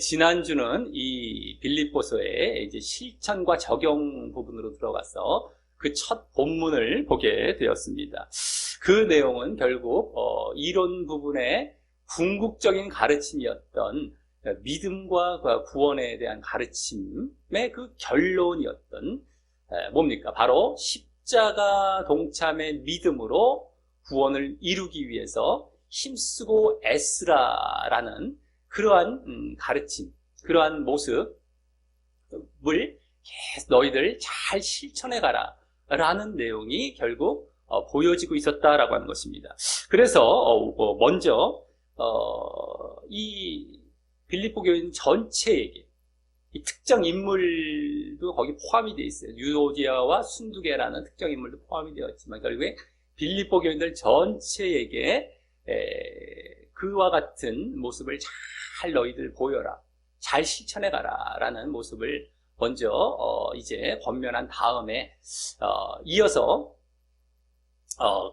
지난주는 이 빌립보서의 이제 실천과 적용 부분으로 들어가서 그 첫 본문을 보게 되었습니다. 그 내용은 결국 이론 부분의 궁극적인 가르침이었던 믿음과 구원에 대한 가르침의 그 결론이었던 뭡니까? 바로 십자가 동참의 믿음으로 구원을 이루기 위해서 힘쓰고 애쓰라라는 그러한 가르침, 그러한 모습을 너희들 잘 실천해 가라 라는 내용이 결국 보여지고 있었다라고 하는 것입니다. 그래서 먼저 이 빌립보 교인 전체에게 이 특정 인물도 거기 포함이 되어 있어요. 유오디아와 순두계라는 특정 인물도 포함이 되어 있지만 결국에 빌립보 교인들 전체에게 그와 같은 모습을 잘 너희들 보여라, 잘 실천해 가라 라는 모습을 먼저 이제 권면한 다음에 이어서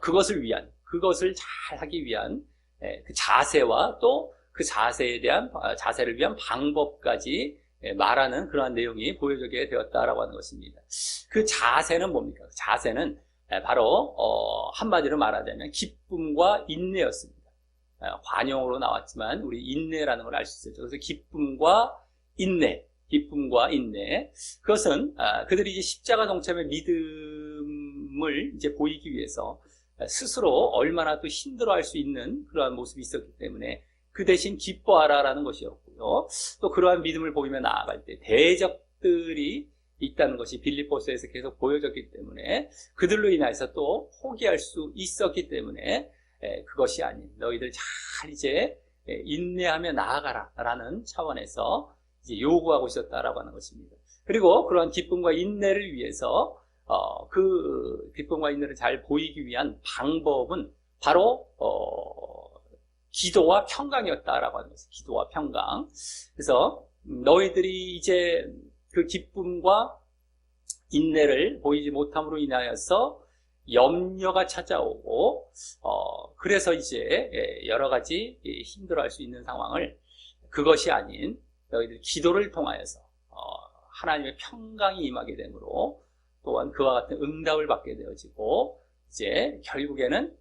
그것을 잘 하기 위한 그 자세와 또 그 자세를 위한 방법까지 말하는 그러한 내용이 보여지게 되었다라고 하는 것입니다. 그 자세는 뭡니까? 그 자세는 바로 한마디로 말하자면 기쁨과 인내였습니다. 관용으로 나왔지만 우리 인내라는 걸 알 수 있었죠. 그래서 기쁨과 인내. 그것은 그들이 이제 십자가 동참의 믿음을 이제 보이기 위해서 스스로 얼마나 또 힘들어할 수 있는 그러한 모습이 있었기 때문에 그 대신 기뻐하라라는 것이었고요. 또 그러한 믿음을 보이며 나아갈 때 대적들이 있다는 것이 빌립보서에서 계속 보여졌기 때문에 그들로 인해서 또 포기할 수 있었기 때문에 그것이 아닌 너희들 잘 이제 인내하며 나아가라라는 차원에서 이제 요구하고 있었다라고 하는 것입니다. 그리고 그러한 기쁨과 인내를 위해서 그 기쁨과 인내를 잘 보이기 위한 방법은 바로 기도와 평강이었다라고 하는 것입니다. 기도와 평강. 그래서 너희들이 이제 그 기쁨과 인내를 보이지 못함으로 인하여서 염려가 찾아오고 그래서 이제 여러 가지 힘들어할 수 있는 상황을 그것이 아닌 너희들 기도를 통하여서 하나님의 평강이 임하게 되므로 또한 그와 같은 응답을 받게 되어지고 이제 결국에는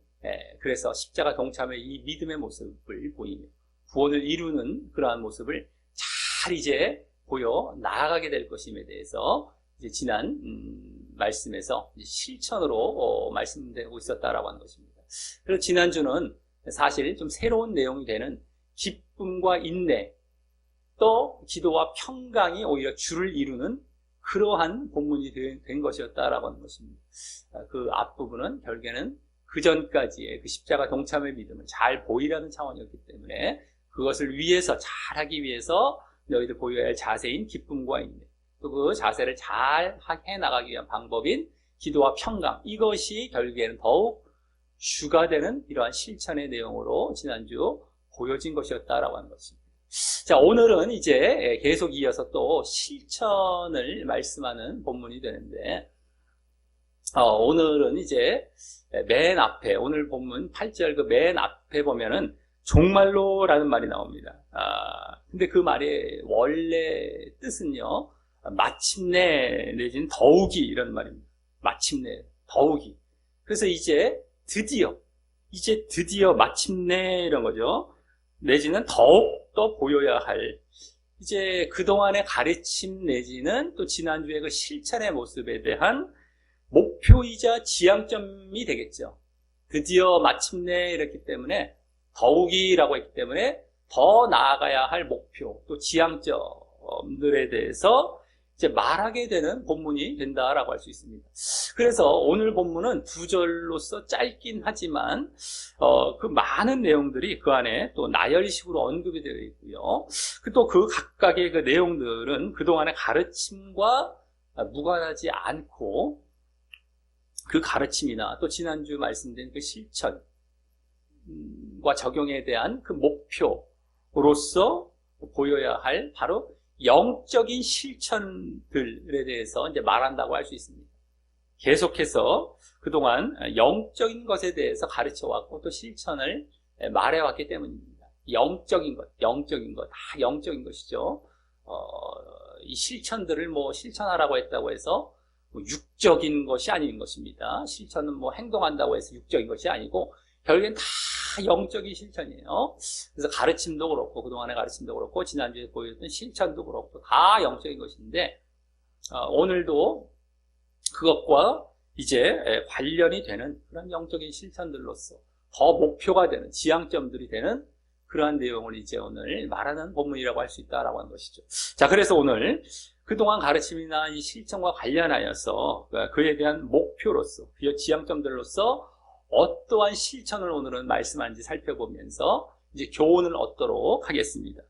그래서 십자가 동참의 이 믿음의 모습을 보이며 구원을 이루는 그러한 모습을 잘 이제 보여 나아가게 될 것임에 대해서 이제 지난 말씀에서 실천으로 말씀되고 있었다라고 하는 것입니다. 그래서 지난주는 사실 좀 새로운 내용이 되는 기쁨과 인내 또 기도와 평강이 오히려 주를 이루는 그러한 본문이 된 것이었다라고 하는 것입니다. 그 앞부분은 결국에는 그 전까지의 그 십자가 동참의 믿음을 잘 보이라는 차원이었기 때문에 그것을 위해서 잘하기 위해서 너희들 보여야 할 자세인 기쁨과 인내 또 그 자세를 잘 해나가기 위한 방법인 기도와 평강 이것이 결국에는 더욱 주가 되는 이러한 실천의 내용으로 지난주 보여진 것이었다라고 하는 것입니다. 자, 오늘은 이제 계속 이어서 또 실천을 말씀하는 본문이 되는데 오늘은 이제 맨 앞에 오늘 본문 8절 그 맨 앞에 보면은 종말로라는 말이 나옵니다. 근데 그 말의 원래 뜻은요 마침내 내지는 더욱이 이런 말입니다. 마침내 더욱이. 그래서 이제 드디어 마침내 이런 거죠. 내지는 더욱 더 보여야 할 이제 그동안의 가르침 내지는 또 지난주의 그 실천의 모습에 대한 목표이자 지향점이 되겠죠. 드디어 마침내 이랬기 때문에 더욱이라고 했기 때문에 더 나아가야 할 목표 또 지향점들에 대해서 이제 말하게 되는 본문이 된다라고 할 수 있습니다. 그래서 오늘 본문은 두 절로서 짧긴 하지만 그 많은 내용들이 그 안에 또 나열식으로 언급이 되어 있고요. 또 그 각각의 그 내용들은 그동안의 가르침과 무관하지 않고 그 가르침이나 또 지난주 말씀드린 그 실천과 적용에 대한 그 목표로서 보여야 할 바로 영적인 실천들에 대해서 이제 말한다고 할 수 있습니다. 계속해서 그동안 영적인 것에 대해서 가르쳐왔고 또 실천을 말해왔기 때문입니다. 영적인 것, 다 영적인 것이죠. 이 실천들을 실천하라고 했다고 해서 육적인 것이 아닌 것입니다. 실천은 행동한다고 해서 육적인 것이 아니고 결국엔 다 영적인 실천이에요. 그래서 가르침도 그렇고 그동안의 가르침도 그렇고 지난주에 보여줬던 실천도 그렇고 다 영적인 것인데 오늘도 그것과 이제 관련이 되는 그런 영적인 실천들로서 더 목표가 되는 지향점들이 되는 그러한 내용을 이제 오늘 말하는 본문이라고 할 수 있다라고 하는 것이죠. 자, 그래서 오늘 그동안 가르침이나 이 실천과 관련하여서 그에 대한 목표로서 그 지향점들로서 어떠한 실천을 오늘은 말씀하는지 살펴보면서 이제 교훈을 얻도록 하겠습니다.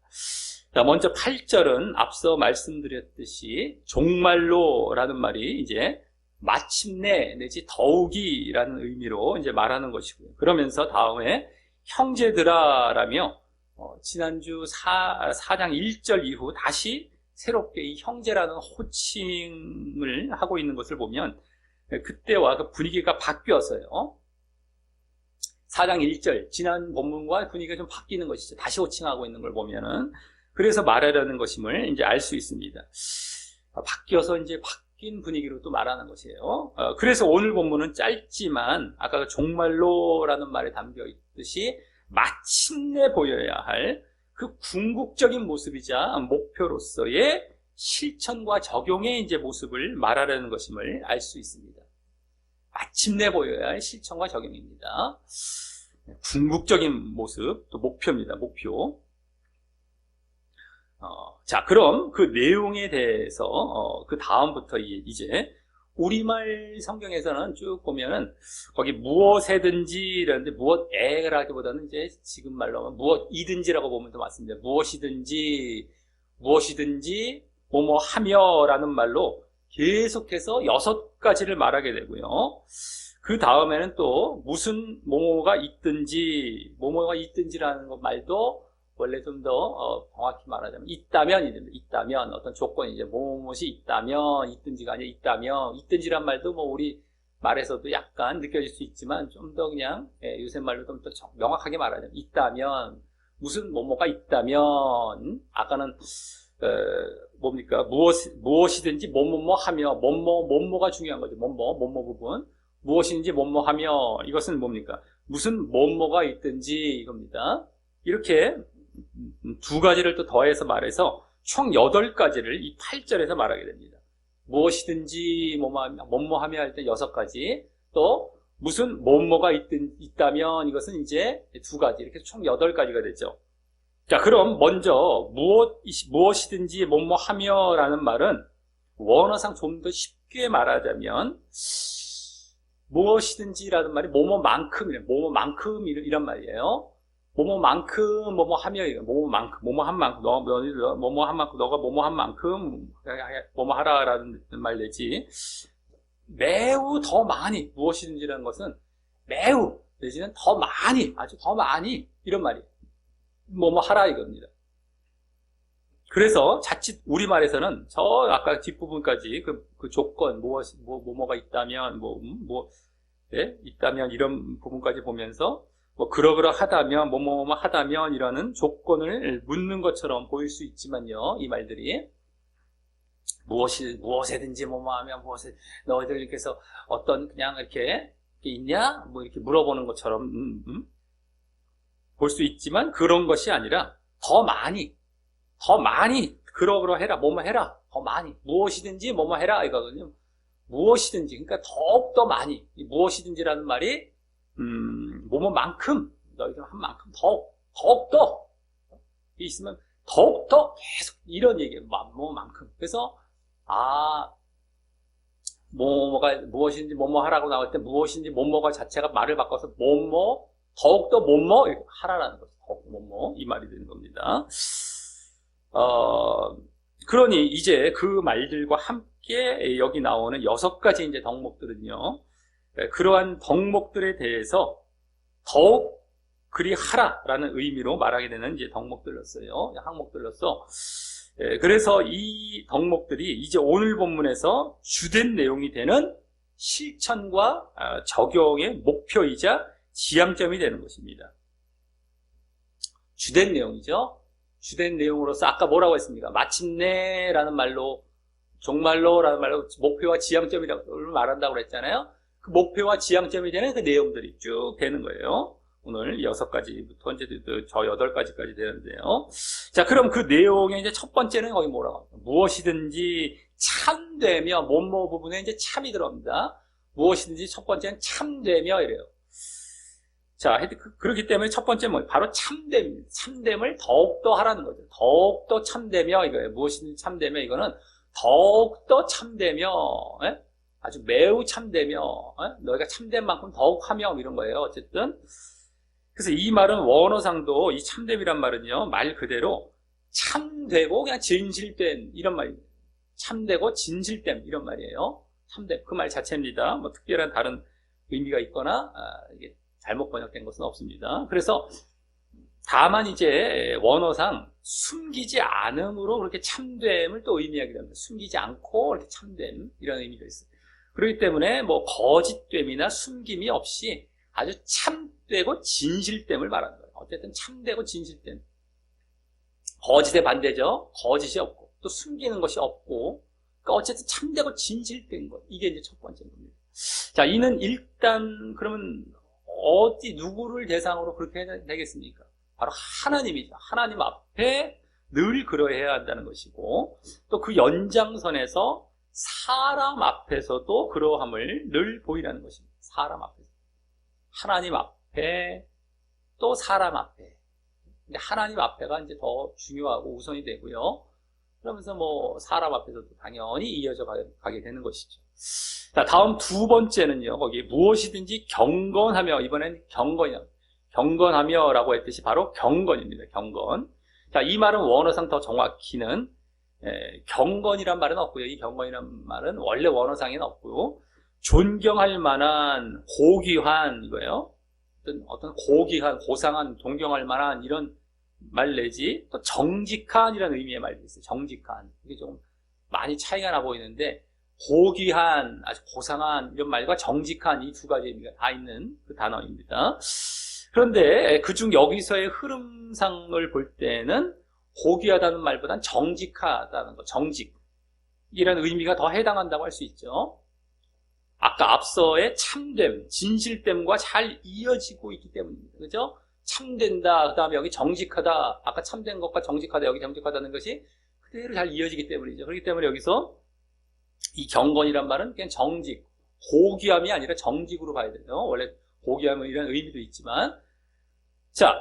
자, 먼저 8절은 앞서 말씀드렸듯이 종말로라는 말이 이제 마침내 내지 더욱이라는 의미로 이제 말하는 것이고요. 그러면서 다음에 형제들아라며 지난주 4장 1절 이후 다시 새롭게 이 형제라는 호칭을 하고 있는 것을 보면 그때와 그 분위기가 바뀌어서요. 4장 1절 지난 본문과 분위기가 좀 바뀌는 것이죠. 다시 호칭하고 있는 걸 보면은 그래서 말하려는 것임을 이제 알 수 있습니다. 바뀌어서 이제 바뀐 분위기로 또 말하는 것이에요. 그래서 오늘 본문은 짧지만 아까 종말로라는 말에 담겨 있듯이 마침내 보여야 할 그 궁극적인 모습이자 목표로서의 실천과 적용의 이제 모습을 말하려는 것임을 알 수 있습니다. 마침내 보여야 할 실천과 적용입니다. 궁극적인 모습, 또 목표입니다. 목표. 자, 그럼 그 내용에 대해서 그 다음부터 이제 우리말 성경에서는 쭉 보면은 거기 무엇에든지 이러는데 무엇에라기보다는 이제 지금 말로 하면 무엇이든지라고 보면 더 맞습니다. 무엇이든지 뭐뭐 하며라는 말로 계속해서 6가지를 말하게 되고요. 그 다음에는 또 무슨 뭐뭐가 있든지라는 말도 원래 좀 더 정확히 말하자면 있다면 어떤 조건이 이제 무엇이 있다면 있든지가 아니라 있든지란 말도 우리 말에서도 약간 느껴질 수 있지만 좀 더 그냥 요새 말로 좀 더 명확하게 말하자면 있다면 무슨 뭐뭐가 있다면 아까는 뭡니까 무엇이든지 뭐뭐뭐 하며 뭐뭐가 중요한 거죠. 뭐뭐 부분 무엇인지 뭐뭐 하며 이것은 뭡니까 무슨 뭐뭐가 있든지 이겁니다. 이렇게 2가지를 또 더해서 말해서 총 8가지를 이 8절에서 말하게 됩니다. 무엇이든지 뭐뭐 하며 할 때 6가지, 또 무슨 뭐뭐가 있다면 이것은 이제 2가지, 이렇게 총 8가지가 되죠. 자, 그럼 먼저 무엇이든지 뭐뭐 하며 라는 말은 원어상 좀 더 쉽게 말하자면 무엇이든지라는 말이 뭐뭐만큼 이란 말이에요. 뭐뭐만큼 뭐뭐하며 뭐뭐만큼 뭐뭐한 만큼 뭐뭐한 만큼 너가 뭐뭐한 만큼 뭐뭐하라라는 말 내지 매우 더 많이 무엇이든지라는 것은 매우 내지는 더 많이 아주 더 많이 이런 말이에요. 뭐뭐하라 이겁니다. 그래서 자칫 우리말에서는 저 아까 뒷부분까지 그 조건 뭐뭐가 있다면 있다면 이런 부분까지 보면서 그러하다면 뭐뭐 하다면 이라는 조건을 묻는 것처럼 보일 수 있지만요. 이 말들이 무엇에든지 뭐뭐하면 너희들께서 어떤 그냥 이렇게 있냐 이렇게 물어보는 것처럼 볼 수 있지만 그런 것이 아니라 더 많이 그러해라 뭐뭐 해라 더 많이 무엇이든지 뭐뭐 해라 이거거든요. 무엇이든지 그러니까 더욱더 많이 무엇이든지라는 말이 뭐뭐만큼 너희들 한 만큼 더욱더 있으면 더욱더 계속 이런 얘기예요. 뭐뭐만큼. 그래서 무엇인지 뭐뭐 하라고 나올 때 무엇인지 뭐뭐가 자체가 말을 바꿔서 더욱더 뭐뭐 하라라는 거죠. 더욱 뭐뭐 이 말이 되는 겁니다. 그러니 이제 그 말들과 함께 여기 나오는 6가지 이제 덕목들은요. 그러한 덕목들에 대해서 더욱 그리 하라라는 의미로 말하게 되는 이제 덕목들로서요. 항목들로서. 그래서 이 덕목들이 이제 오늘 본문에서 주된 내용이 되는 실천과 적용의 목표이자 지향점이 되는 것입니다. 주된 내용이죠. 주된 내용으로서 아까 뭐라고 했습니까? 마침내라는 말로, 종말로라는 말로 목표와 지향점이라고 말한다고 그랬잖아요. 그 목표와 지향점이 되는 그 내용들이 쭉 되는 거예요. 오늘 6가지부터 이제 저 8가지까지 되는데요. 자, 그럼 그 내용의 이제 첫 번째는 거기 뭐라고 합니까? 무엇이든지 참되며, 뭐뭐 부분에 이제 참이 들어갑니다. 무엇이든지 첫 번째는 참되며 이래요. 자, 그렇기 때문에 첫 번째는 뭐예요? 바로 참됨입니다. 참됨을 더욱더 하라는 거죠. 더욱더 참되며 이거예요. 무엇이든지 참되며 이거는 더욱더 참되며, 예? 아주 매우 참되며, 예? 너희가 참된 만큼 더욱 하며 이런 거예요. 어쨌든. 그래서 이 말은 원어상도 이 참됨이란 말은요, 말 그대로 참되고 그냥 진실된 이런 말입니다. 참되고 진실됨 이런 말이에요. 참됨 그 말 자체입니다. 뭐 특별한 다른 의미가 있거나 이게 잘못 번역된 것은 없습니다. 그래서 다만 이제 원어상 숨기지 않음으로 그렇게 참됨을 또 의미하게 됩니다. 숨기지 않고 이렇게 참됨 이런 의미가 있어요. 그렇기 때문에 뭐 거짓됨이나 숨김이 없이 아주 참되고 진실됨을 말하는 거예요. 어쨌든 참되고 진실됨. 거짓의 반대죠. 거짓이 없고 또 숨기는 것이 없고, 그러니까 어쨌든 참되고 진실된 것. 이게 이제 첫 번째 겁니다. 자, 이는 일단 그러면 어디 누구를 대상으로 그렇게 해야 되겠습니까? 바로 하나님이죠. 하나님 앞에 늘 그러해야 한다는 것이고, 또 그 연장선에서 사람 앞에서도 그러함을 늘 보이라는 것입니다. 사람 앞에서. 하나님 앞에 또 사람 앞에. 근데 하나님 앞에가 이제 더 중요하고 우선이 되고요. 그러면서 뭐 사람 앞에서도 당연히 이어져 가게 되는 것이죠. 자, 다음 두 번째는요. 거기 무엇이든지 경건하며, 이번엔 경건하며라고 했듯이 바로 경건입니다. 경건. 자, 이 말은 원어상 더 정확히는 경건이란 말은 없고요. 이 경건이란 말은 원래 원어상에는 없고요. 존경할 만한, 고귀한 이거예요. 어떤 고귀한, 고상한, 동경할 만한 이런 말 내지, 또 정직한이라는 의미의 말도 있어요. 정직한. 이게 좀 많이 차이가 나 보이는데, 고귀한, 아주 고상한 이런 말과 정직한 이 두 가지 의미가 다 있는 그 단어입니다. 그런데 그중 여기서의 흐름상을 볼 때는 고귀하다는 말보단 정직하다는 거, 정직이라는 의미가 더 해당한다고 할 수 있죠. 아까 앞서의 참됨, 진실됨과 잘 이어지고 있기 때문입니다. 그죠? 참된다, 그 다음에 여기 정직하다, 아까 참된 것과 정직하다, 여기 정직하다는 것이 그대로 잘 이어지기 때문이죠. 그렇기 때문에 여기서 이 경건이란 말은 그냥 정직, 고귀함이 아니라 정직으로 봐야 돼요. 원래 고귀함은 이런 의미도 있지만. 자,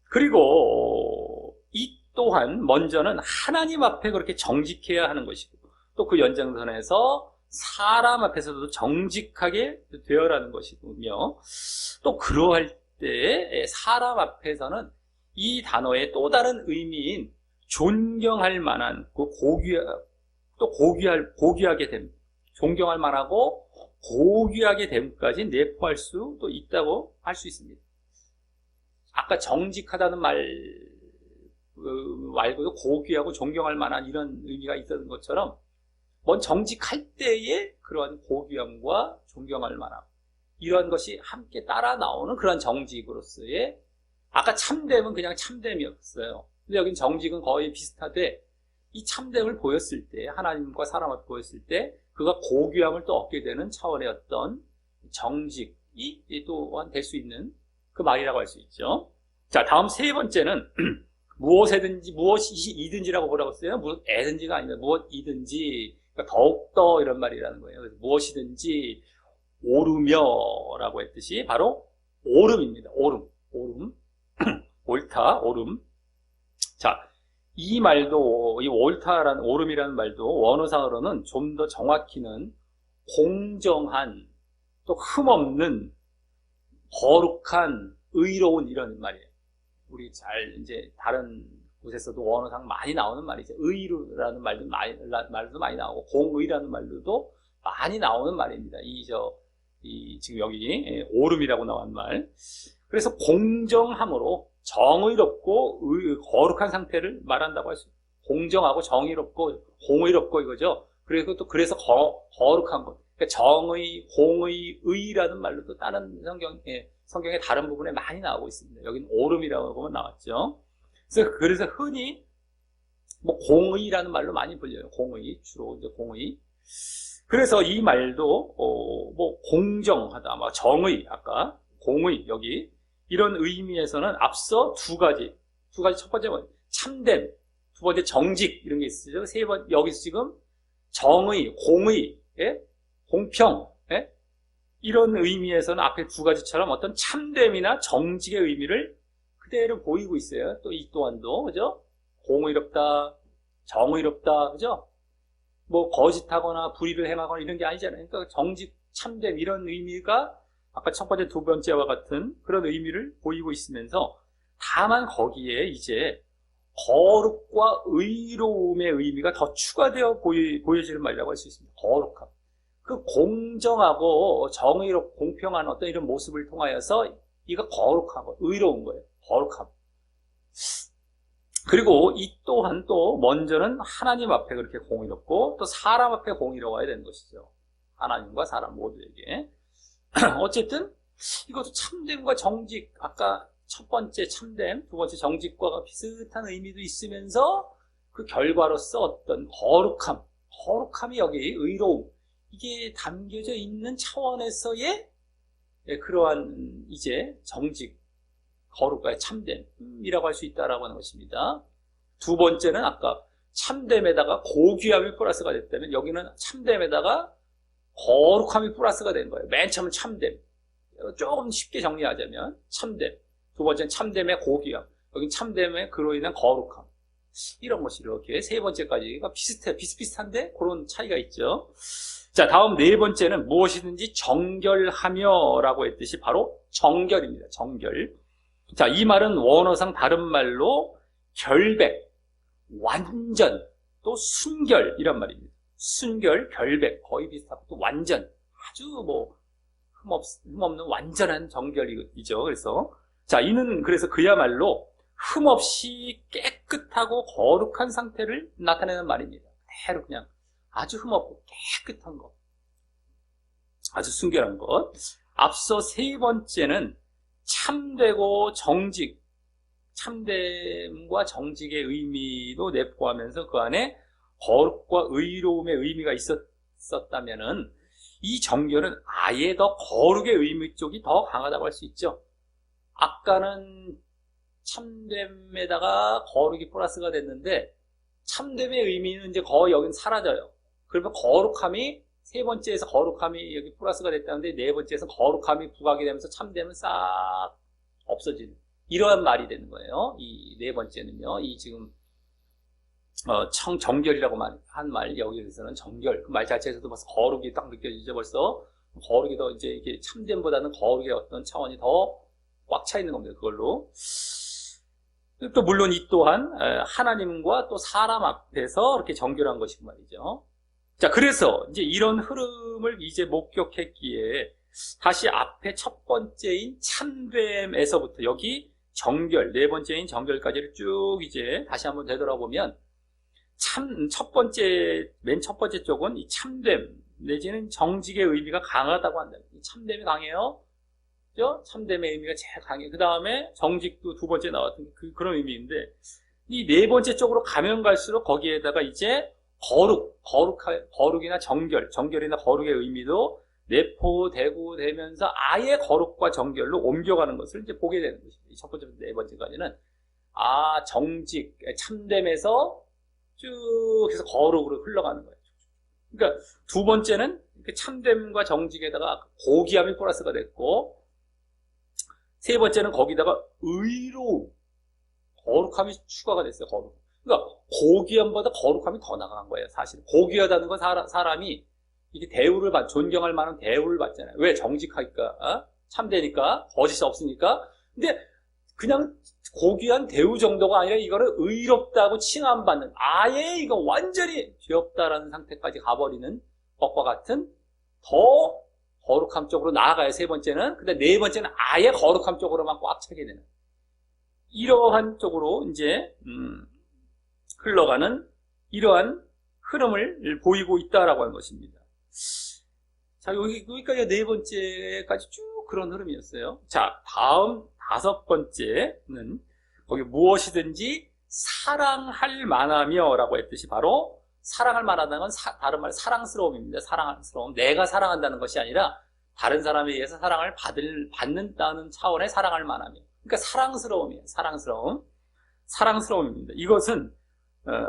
그리고 이 또한 먼저는 하나님 앞에 그렇게 정직해야 하는 것이고, 또 그 연장선에서 사람 앞에서도 정직하게 되어라는 것이며, 또 그러할 때 사람 앞에서는 이 단어의 또 다른 의미인 존경할 만한, 그 고귀하게 됨, 존경할 만하고 고귀하게 됨까지 내포할 수도 있다고 할 수 있습니다. 아까 정직하다는 말 말고도 고귀하고 존경할 만한 이런 의미가 있었던 것처럼, 정직할 때에 그러한 고귀함과 존경할 만함, 이런 것이 함께 따라 나오는 그런 정직으로서의, 아까 참됨은 그냥 참됨이었어요. 근데 여긴 정직은 거의 비슷하되, 이 참됨을 보였을 때, 하나님과 사람 앞에 보였을 때, 그가 고귀함을 또 얻게 되는 차원의 어떤 정직이 또한 될 수 있는 그 말이라고 할 수 있죠. 자, 다음 세 번째는 무엇이든지라고 뭐라고 써요? 무엇이든지가 아니라 무엇이든지, 그러니까 더욱더 이런 말이라는 거예요. 그래서 무엇이든지 오르며라고 했듯이 바로 오름입니다. 오름. 옳다, 오름. 자, 이 말도, 이 옳다라는, 오름이라는 말도 원어상으로는 좀 더 정확히는 공정한, 또 흠없는, 거룩한, 의로운 이런 말이에요. 우리 이제 다른 곳에서도 원어상 많이 나오는 말이죠. 의라는 말도 많이 나오고, 공의라는 말도 많이 나오는 말입니다. 지금 여기 오름이라고 나온 말. 그래서 공정함으로 정의롭고 거룩한 상태를 말한다고 할 수 있어요. 공정하고 정의롭고 공의롭고 이거죠. 그래서 거룩한 것. 그러니까 정의, 공의, 의라는 말로도 다른 성경에 성경의 다른 부분에 많이 나오고 있습니다. 여기는 오름이라고 보면 나왔죠. 그래서 흔히 뭐 공의라는 말로 많이 불려요. 공의, 주로 이제 공의. 그래서 이 말도 뭐 공정하다, 뭐 정의, 아까 공의 여기 이런 의미에서는 앞서 두 가지 첫 번째 참됨, 두 번째 정직 이런 게 있으죠. 세 번 여기서 지금 정의, 공의, 예? 공평, 예? 이런 의미에서는 앞에 두 가지처럼 어떤 참됨이나 정직의 의미를 그대로 보이고 있어요. 또 이 또한도 그죠? 공의롭다, 정의롭다, 그죠? 뭐 거짓하거나 불의를 행하거나 이런 게 아니잖아요. 그러니까 정직, 참됨 이런 의미가 아까 첫 번째, 두 번째와 같은 그런 의미를 보이고 있으면서 다만 거기에 이제 거룩과 의로움의 의미가 더 추가되어 보여지는 말이라고 할 수 있습니다. 거룩함. 그 공정하고 정의롭고 공평한 어떤 이런 모습을 통하여서 이가 거룩하고 의로운 거예요. 거룩함. 그리고 이 또한 또 먼저는 하나님 앞에 그렇게 공의롭고 또 사람 앞에 공의로워야 되는 것이죠. 하나님과 사람 모두에게. 어쨌든 이것도 참됨과 정직, 아까 첫 번째 참됨, 두 번째 정직과 비슷한 의미도 있으면서 그 결과로서 어떤 거룩함이 여기 의로움, 이게 담겨져 있는 차원에서의 그러한 이제 정직, 거룩과 참됨이라고 할 수 있다라고 하는 것입니다. 두 번째는 아까 참됨에다가 고귀함이 플러스가 됐다면 여기는 참됨에다가 거룩함이 플러스가 된 거예요. 맨 처음은 참됨. 조금 쉽게 정리하자면 참됨. 두 번째는 참됨의 고귀함. 여긴 참됨의 그로 인한 거룩함. 이런 것이 이렇게 세 번째까지가 비슷비슷한데 그런 차이가 있죠. 자, 다음 네 번째는 무엇이든지 정결하며 라고 했듯이 바로 정결입니다. 정결. 자, 이 말은 원어상 다른 말로 결백, 완전, 또 순결이란 말입니다. 순결, 결백, 거의 비슷하고 또 완전, 아주 뭐 흠없는 완전한 정결이죠. 그래서 자, 이는 그래서 그야말로 흠없이 깨끗하고 거룩한 상태를 나타내는 말입니다. 그대로 그냥 아주 흠없고 깨끗한 것, 아주 순결한 것. 앞서 세 번째는 참되고 정직, 참됨과 정직의 의미도 내포하면서 그 안에 거룩과 의로움의 의미가 있었다면은 이 정결은 아예 더 거룩의 의미 쪽이 더 강하다고 할 수 있죠. 아까는 참됨에다가 거룩이 플러스가 됐는데 참됨의 의미는 이제 거의 여긴 사라져요. 그러면 거룩함이 세 번째에서 거룩함이 여기 플러스가 됐다는데 네 번째에서 거룩함이 부각이 되면서 참됨은 싹 없어지는 이러한 말이 되는 거예요. 이 네 번째는요. 이 지금 정결이라고 한 말, 여기에서는 정결. 그 말 자체에서도 벌써 거룩이 딱 느껴지죠. 벌써 거룩이 더 이제 이게 참됨보다는 거룩의 어떤 차원이 더 꽉 차 있는 겁니다. 그걸로. 또 물론 이 또한 하나님과 또 사람 앞에서 이렇게 정결한 것이고 말이죠. 자, 그래서 이제 이런 흐름을 이제 목격했기에 다시 앞에 첫 번째인 참됨에서부터 여기 정결, 네 번째인 정결까지를 쭉 이제 다시 한번 되돌아보면 맨 첫 번째 쪽은 이 참됨, 내지는 정직의 의미가 강하다고 한다. 참됨이 강해요. 그죠? 참됨의 의미가 제일 강해요. 그 다음에 정직도 두 번째 나왔던 그런 의미인데, 이 네 번째 쪽으로 가면 갈수록 거기에다가 이제 거룩이나 정결이나 거룩의 의미도 내포되고 되면서 아예 거룩과 정결로 옮겨가는 것을 이제 보게 되는 것입니다. 첫 번째부터 네 번째까지는 정직, 참됨에서 쭉 해서 거룩으로 흘러가는 거예요. 그러니까 두 번째는 참됨과 정직에다가 고귀함이 플러스가 됐고, 세 번째는 거기다가 의로움, 거룩함이 추가가 됐어요. 거룩. 그러니까 고귀함보다 거룩함이 더 나간 거예요. 사실 고귀하다는 건 사람이 이게 존경할 만한 대우를 받잖아요. 왜? 정직하니까, 참되니까, 거짓이 없으니까. 근데 그냥 고귀한 대우 정도가 아니라 이거를 의롭다고 칭함받는, 아예 이거 완전히 죄 없다라는 상태까지 가버리는 것과 같은 더 거룩함 쪽으로 나아가요. 세 번째는. 근데 네 번째는 아예 거룩함 쪽으로만 꽉 차게 되는, 이러한 쪽으로 이제 흘러가는 이러한 흐름을 보이고 있다라고 하는 것입니다. 자, 여기까지 네 번째까지 쭉 그런 흐름이었어요. 자, 다음 5번째는 거기 무엇이든지 사랑할 만하며 라고 했듯이 바로 사랑할 만하다는 건 다른 말 사랑스러움입니다. 사랑스러움. 내가 사랑한다는 것이 아니라 다른 사람에 의해서 사랑을 받는다는 차원의 사랑할 만하며. 그러니까 사랑스러움이에요. 사랑스러움입니다. 이것은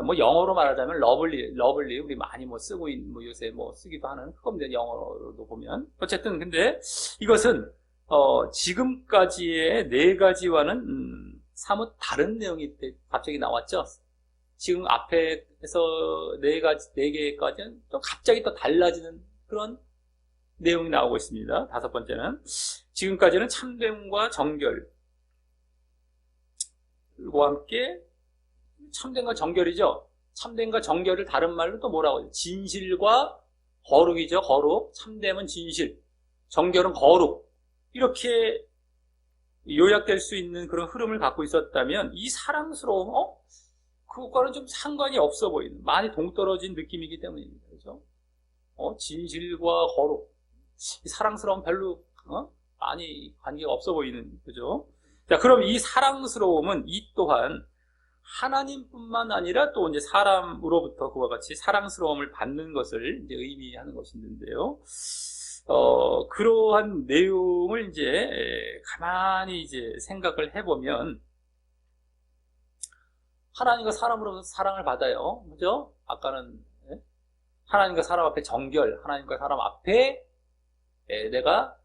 뭐 영어로 말하자면 러블리 우리 많이 뭐 쓰고 있는 뭐 요새 뭐 쓰기도 하는 그겁니다. 영어로도 보면 어쨌든 근데 이것은 지금까지의 4가지와는 사뭇 다른 내용이 갑자기 나왔죠. 지금 앞에서 4개까지는 또 갑자기 또 달라지는 그런 내용이 나오고 있습니다. 5번째는 지금까지는 참됨과 정결과 함께 참됨과 정결이죠. 참됨과 정결을 다른 말로 또 뭐라고 하죠? 진실과 거룩이죠. 거룩. 참됨은 진실, 정결은 거룩. 이렇게 요약될 수 있는 그런 흐름을 갖고 있었다면 이 사랑스러움, 그것과는 좀 상관이 없어 보이는, 많이 동떨어진 느낌이기 때문입니다. 그죠? 진실과 거룩. 이 사랑스러움 별로, 많이 관계가 없어 보이는, 그죠? 자, 그럼 이 사랑스러움은 이 또한 하나님뿐만 아니라 또 이제 사람으로부터 그와 같이 사랑스러움을 받는 것을 이제 의미하는 것이 있는데요. 그러한 내용을 이제 가만히 이제 생각을 해보면 하나님과 사람으로부터 사랑을 받아요. 그죠? 아까는 하나님과 사람 앞에 정결, 하나님과 사람 앞에 내가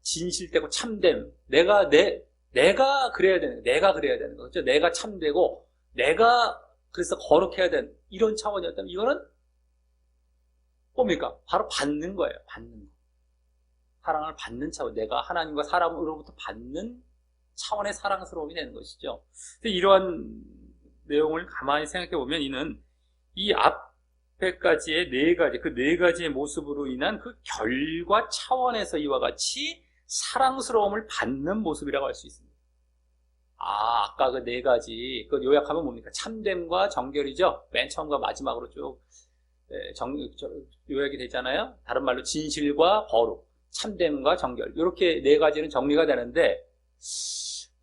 진실되고 참됨, 내가 그래야 되는, 내가 그래야 되는 거죠. 내가 참되고 내가 그래서 거룩해야 되는 이런 차원이었다면 이거는 뭡니까? 바로 받는 거예요. 받는 거. 사랑을 받는 차원, 내가 하나님과 사람으로부터 받는 차원의 사랑스러움이 되는 것이죠. 이러한 내용을 가만히 생각해 보면 이는 이 앞에까지의 4가지, 그 4가지의 모습으로 인한 그 결과 차원에서 이와 같이 사랑스러움을 받는 모습이라고 할 수 있습니다. 아까 그 4가지, 그 요약하면 뭡니까? 참됨과 정결이죠? 맨 처음과 마지막으로 쭉 요약이 되잖아요? 다른 말로 진실과 거룩, 참됨과 정결. 이렇게 4가지는 정리가 되는데,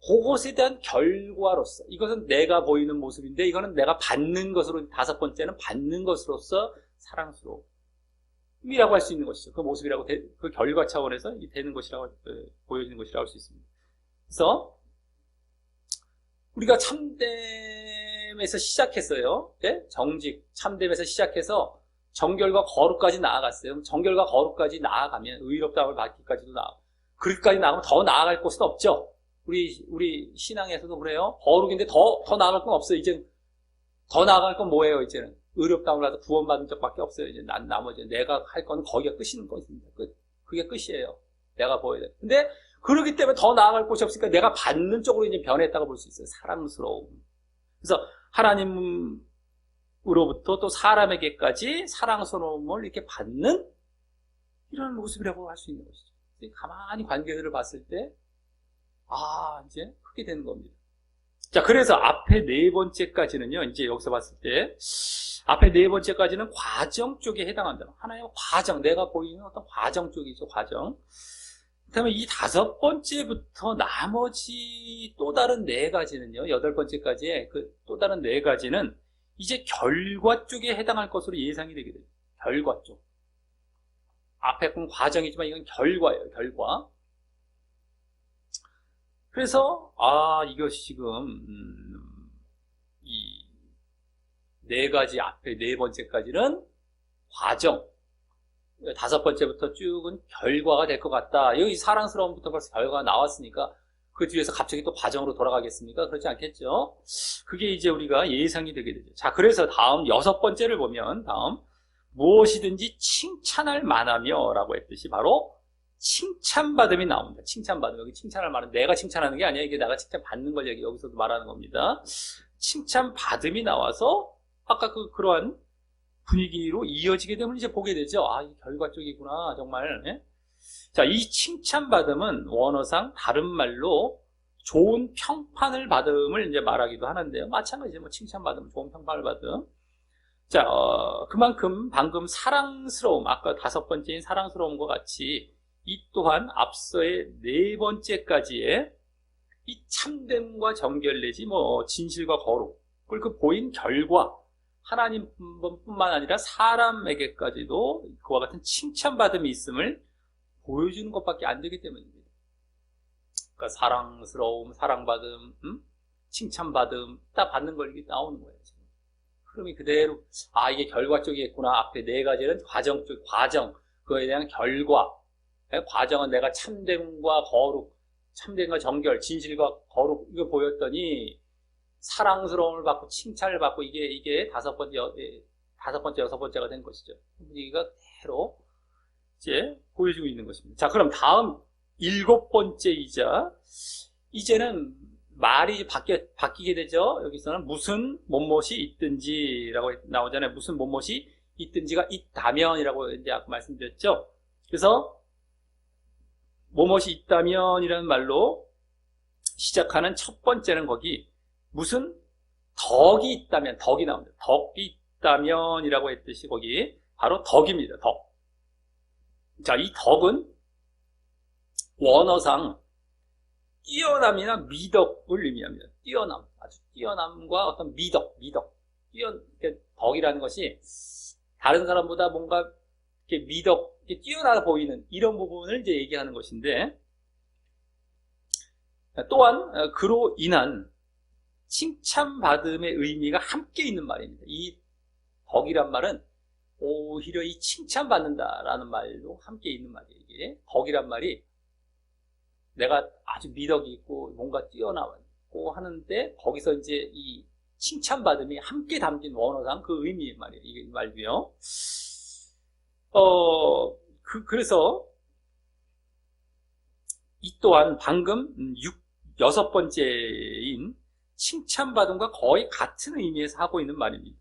그것에 대한 결과로서, 이것은 내가 보이는 모습인데, 이거는 내가 받는 것으로, 5번째는 받는 것으로서 사랑스러움이라고 할 수 있는 것이죠. 그 모습이라고, 그 결과 차원에서 되는 것이라고, 보여지는 것이라고 할 수 있습니다. 그래서, 우리가 참됨에서 시작했어요. 네? 정직, 참됨에서 시작해서 정결과 거룩까지 나아갔어요. 정결과 거룩까지 나아가면 의롭다함을 받기까지도 그렇게까지 나아가면 더 나아갈 곳은 없죠. 우리 신앙에서도 그래요. 거룩인데 더 나아갈 건 없어요. 이제 더 나아갈 건 뭐예요? 이제는 의롭다함을 받아 구원받은 적밖에 없어요. 이제 나머지 내가 할 건 거기가 끝인 것입니다. 그게 끝이에요. 내가 보여야 돼. 근데 그렇기 때문에 더 나아갈 곳이 없으니까 내가 받는 쪽으로 이제 변했다고 볼 수 있어요. 사랑스러움. 그래서 하나님으로부터 또 사람에게까지 사랑스러움을 이렇게 받는 이런 모습이라고 할 수 있는 것이죠. 가만히 관계들을 봤을 때, 이제 그렇게 되는 겁니다. 자, 그래서 앞에 4번째까지는요, 이제 여기서 봤을 때, 앞에 4번째까지는 과정 쪽에 해당한다. 하나의 과정, 내가 보이는 어떤 과정 쪽이죠, 과정. 그다음에 이 5번째부터 나머지 또 다른 4가지는요, 8번째까지의 그 또 다른 4가지는 이제 결과 쪽에 해당할 것으로 예상이 되게 돼요. 결과 쪽. 앞에 건 과정이지만 이건 결과예요, 결과. 그래서, 이것이 지금, 이 4가지 앞에 4번째까지는 과정. 5번째부터 쭉은 결과가 될 것 같다. 여기 사랑스러움부터 벌써 결과가 나왔으니까 그 뒤에서 갑자기 또 과정으로 돌아가겠습니까? 그렇지 않겠죠? 그게 이제 우리가 예상이 되게 되죠. 자, 그래서 다음 6번째를 보면 다음 무엇이든지 칭찬할 만하며 라고 했듯이 바로 칭찬받음이 나옵니다. 칭찬받음. 여기 칭찬할 말은 내가 칭찬하는 게 아니야. 이게 내가 칭찬받는 걸 여기서도 말하는 겁니다. 칭찬받음이 나와서 아까 그러한 분위기로 이어지게 되면 이제 보게 되죠. 이 결과 쪽이구나, 정말. 예? 자, 이 칭찬받음은 원어상 다른 말로 좋은 평판을 받음을 이제 말하기도 하는데요. 마찬가지죠. 뭐 칭찬받음, 좋은 평판을 받음. 자, 그만큼 방금 사랑스러움, 아까 5번째인 사랑스러움과 같이 이 또한 앞서의 네 번째까지의 이 참됨과 정결 내지 진실과 거룩, 그리고 그 보인 결과, 하나님뿐만 아니라 사람에게까지도 그와 같은 칭찬받음이 있음을 보여주는 것밖에 안 되기 때문입니다. 그러니까 사랑스러움, 사랑받음, 칭찬받음 다 받는 걸 이렇게 나오는 거예요. 지금. 흐름이 그대로 이게 결과적이겠구나. 앞에 네 가지는 과정, 그거에 대한 결과. 과정은 내가 참됨과 거룩, 참됨과 정결, 진실과 거룩 이거 보였더니 사랑스러움을 받고 칭찬을 받고 이게 다섯 번째, 여섯 번째가 된 것이죠. 분위기가 그대로 이제 보여주고 있는 것입니다. 자, 그럼 다음 일곱 번째이자 이제는 말이 바뀌게 되죠. 여기서는 무슨 무엇이 있든지라고 나오잖아요. 무슨 무엇이 있든지가 있다면이라고 이제 아까 말씀드렸죠. 그래서 무엇이 있다면이라는 말로 시작하는 첫 번째는 거기 무슨 덕이 있다면, 덕이 나옵니다. 덕이 있다면이라고 했듯이 거기 바로 덕입니다. 덕. 자, 이 덕은 원어상 뛰어남이나 미덕을 의미합니다. 뛰어남, 아주 뛰어남과 어떤 미덕. 덕이라는 것이 다른 사람보다 뭔가 이렇게 이렇게 뛰어나 보이는 이런 부분을 이제 얘기하는 것인데, 또한 그로 인한 칭찬받음의 의미가 함께 있는 말입니다. 이 덕이란 말은 오히려 이 칭찬받는다라는 말도 함께 있는 말이에요. 이게 덕이란 말이 내가 아주 미덕이 있고 뭔가 뛰어나고 하는데 거기서 이제 이 칭찬받음이 함께 담긴 원어상 그 의미의 말이에요. 이 말도요. 그래서 이 또한 방금 여섯 번째인 칭찬받음과 거의 같은 의미에서 하고 있는 말입니다.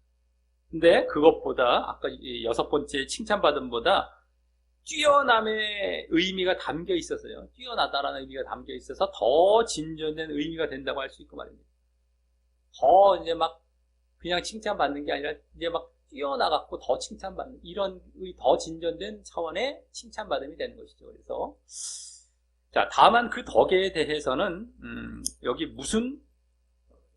근데 그것보다 아까 여섯 번째 칭찬받음보다 뛰어남의 의미가 담겨 있어서요. 뛰어나다라는 의미가 담겨 있어서 더 진전된 의미가 된다고 할 수 있고 말입니다. 더 이제 막 그냥 칭찬받는 게 아니라 이제 막 뛰어나갖고 더 칭찬받는 이런 더 진전된 차원의 칭찬받음이 되는 것이죠. 그래서 자, 다만 그 덕에 대해서는 여기 무슨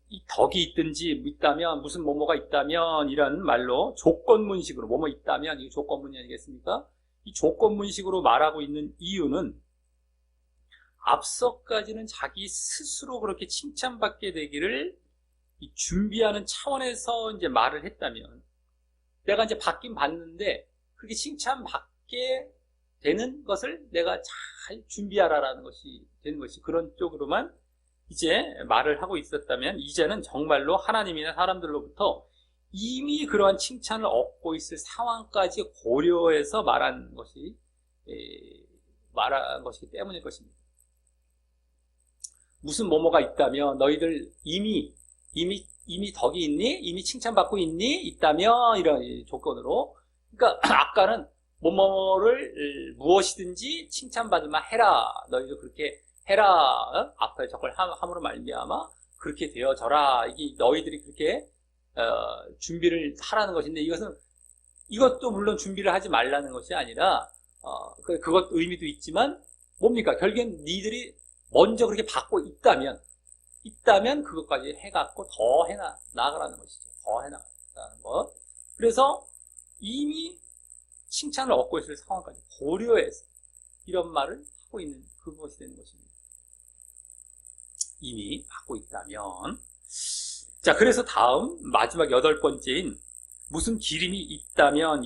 이 덕이 있다면 무슨 뭐뭐가 있다면 이런 말로 조건문식으로 뭐뭐 있다면 이 조건문이 아니겠습니까? 이 조건문식으로 말하고 있는 이유는 앞서까지는 자기 스스로 그렇게 칭찬받게 되기를 준비하는 차원에서 이제 말을 했다면 내가 이제 받긴 받는데 그렇게 칭찬받게 되는 것을 내가 잘 준비하라라는 것이 되는 것이 그런 쪽으로만 이제 말을 하고 있었다면 이제는 정말로 하나님이나 사람들로부터 이미 그러한 칭찬을 얻고 있을 상황까지 고려해서 말한 것이기 때문일 것입니다. 무슨 뭐뭐가 있다면 너희들 이미 덕이 있니? 이미 칭찬받고 있니? 있다면 이런 조건으로 그러니까 아까는 뭐뭐를 무엇이든지 칭찬받을만 해라. 너희도 그렇게 해라. 앞에 저걸 함으로 말미암아 그렇게 되어져라. 이게 너희들이 그렇게 준비를 하라는 것인데 이것도 물론 준비를 하지 말라는 것이 아니라 그것 의미도 있지만 뭡니까? 결국엔 니들이 먼저 그렇게 받고 있다면 그것까지 해갖고 더 나가라는 것이죠. 더 해나가라는 것. 그래서 이미 칭찬을 얻고 있을 상황까지 고려해서 이런 말을 하고 있는 그것이 되는 것입니다. 이미 받고 있다면. 자, 그래서 다음 마지막 여덟 번째인 무슨 기림이 있다면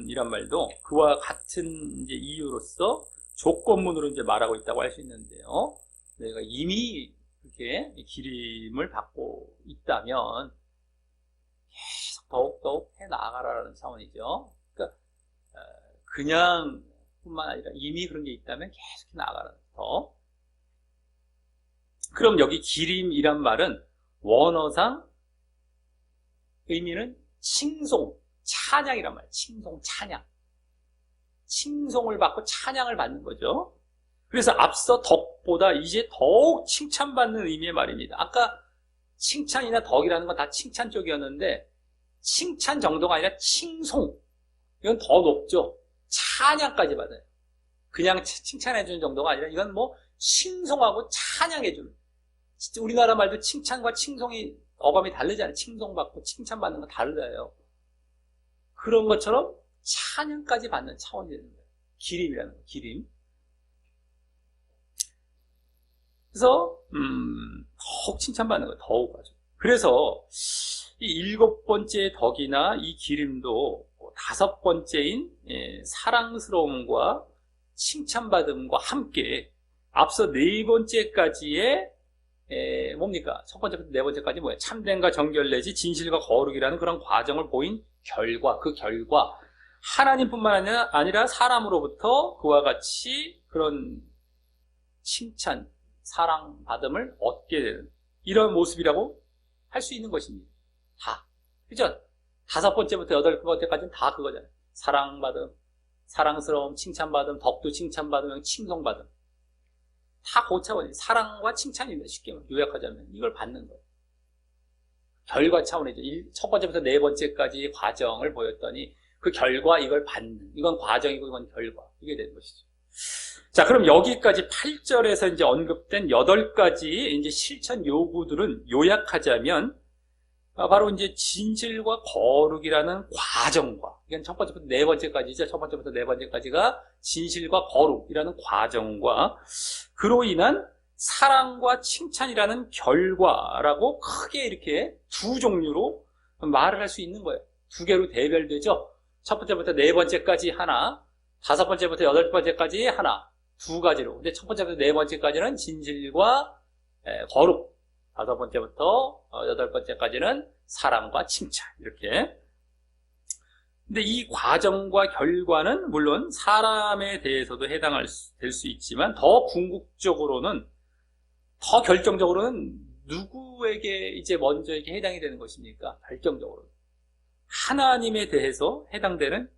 이란 말도 그와 같은 이제 이유로서 조건문으로 이제 말하고 있다고 할 수 있는데요. 내가 이미 그렇게 기림을 받고 있다면 계속 더욱더욱 해 나가라는 차원이죠. 그러니까 그냥 뿐만 아니라 이미 그런 게 있다면 계속 해 나가라는 더. 그럼 여기 기림이란 말은 원어상 의미는 칭송, 찬양이란 말이에요. 칭송, 찬양. 칭송을 받고 찬양을 받는 거죠. 그래서 앞서 덕보다 이제 더욱 칭찬받는 의미의 말입니다. 아까 칭찬이나 덕이라는 건 다 칭찬 쪽이었는데 칭찬 정도가 아니라 칭송. 이건 더 높죠. 찬양까지 받아요. 그냥 칭찬해주는 정도가 아니라 이건 뭐 칭송하고 찬양해주는. 진짜 우리나라 말도 칭찬과 칭송이 어감이 다르잖아요. 칭송받고 칭찬받는 건 다르다요. 그런 것처럼 찬양까지 받는 차원이 되는 거예요. 기림이라는 거예요. 기림. 그래서 더욱 칭찬받는 거예요. 더욱 아주. 그래서 이 7번째 덕이나 이 기림도 5번째인 사랑스러움과 칭찬받음과 함께 앞서 4번째까지의 뭡니까? 첫 번째부터 4번째까지 뭐예요? 참됨과 정결 내지 진실과 거룩이라는 그런 과정을 보인 결과, 그 결과 하나님뿐만 아니라 사람으로부터 그와 같이 그런 칭찬, 사랑받음을 얻게 되는 이런 모습이라고 할 수 있는 것입니다. 다. 그죠? 5번째부터 8번째까지는 다 그거잖아요. 사랑받음, 사랑스러움, 칭찬받음, 덕도 칭찬받음, 칭송받음. 다 그 차원이에요. 사랑과 칭찬입니다. 쉽게 요약하자면 이걸 받는 거예요. 결과 차원이죠. 첫 번째부터 4번째까지 과정을 보였더니 그 결과 이걸 받는. 이건 과정이고 이건 결과. 이게 되는 것이죠. 자, 그럼 여기까지 8절에서 이제 언급된 8가지 이제 실천 요구들은 요약하자면 바로 이제 진실과 거룩이라는 과정과, 이건 첫 번째부터 4번째까지죠. 첫 번째부터 4번째까지가 진실과 거룩이라는 과정과 그로 인한 사랑과 칭찬이라는 결과라고 크게 이렇게 두 종류로 말을 할 수 있는 거예요. 두 개로 대별되죠. 첫 번째부터 4번째까지 하나, 5번째부터 8번째까지 하나, 두 가지로. 근데 첫 번째부터 4번째까지는 진실과 거룩, 5번째부터 8번째까지는 사랑과 칭찬, 이렇게. 근데 이 과정과 결과는 물론 사람에 대해서도 될 수 있지만 더 궁극적으로는, 더 결정적으로는 누구에게 이제 먼저 이렇게 해당이 되는 것입니까? 결정적으로 하나님에 대해서 해당되는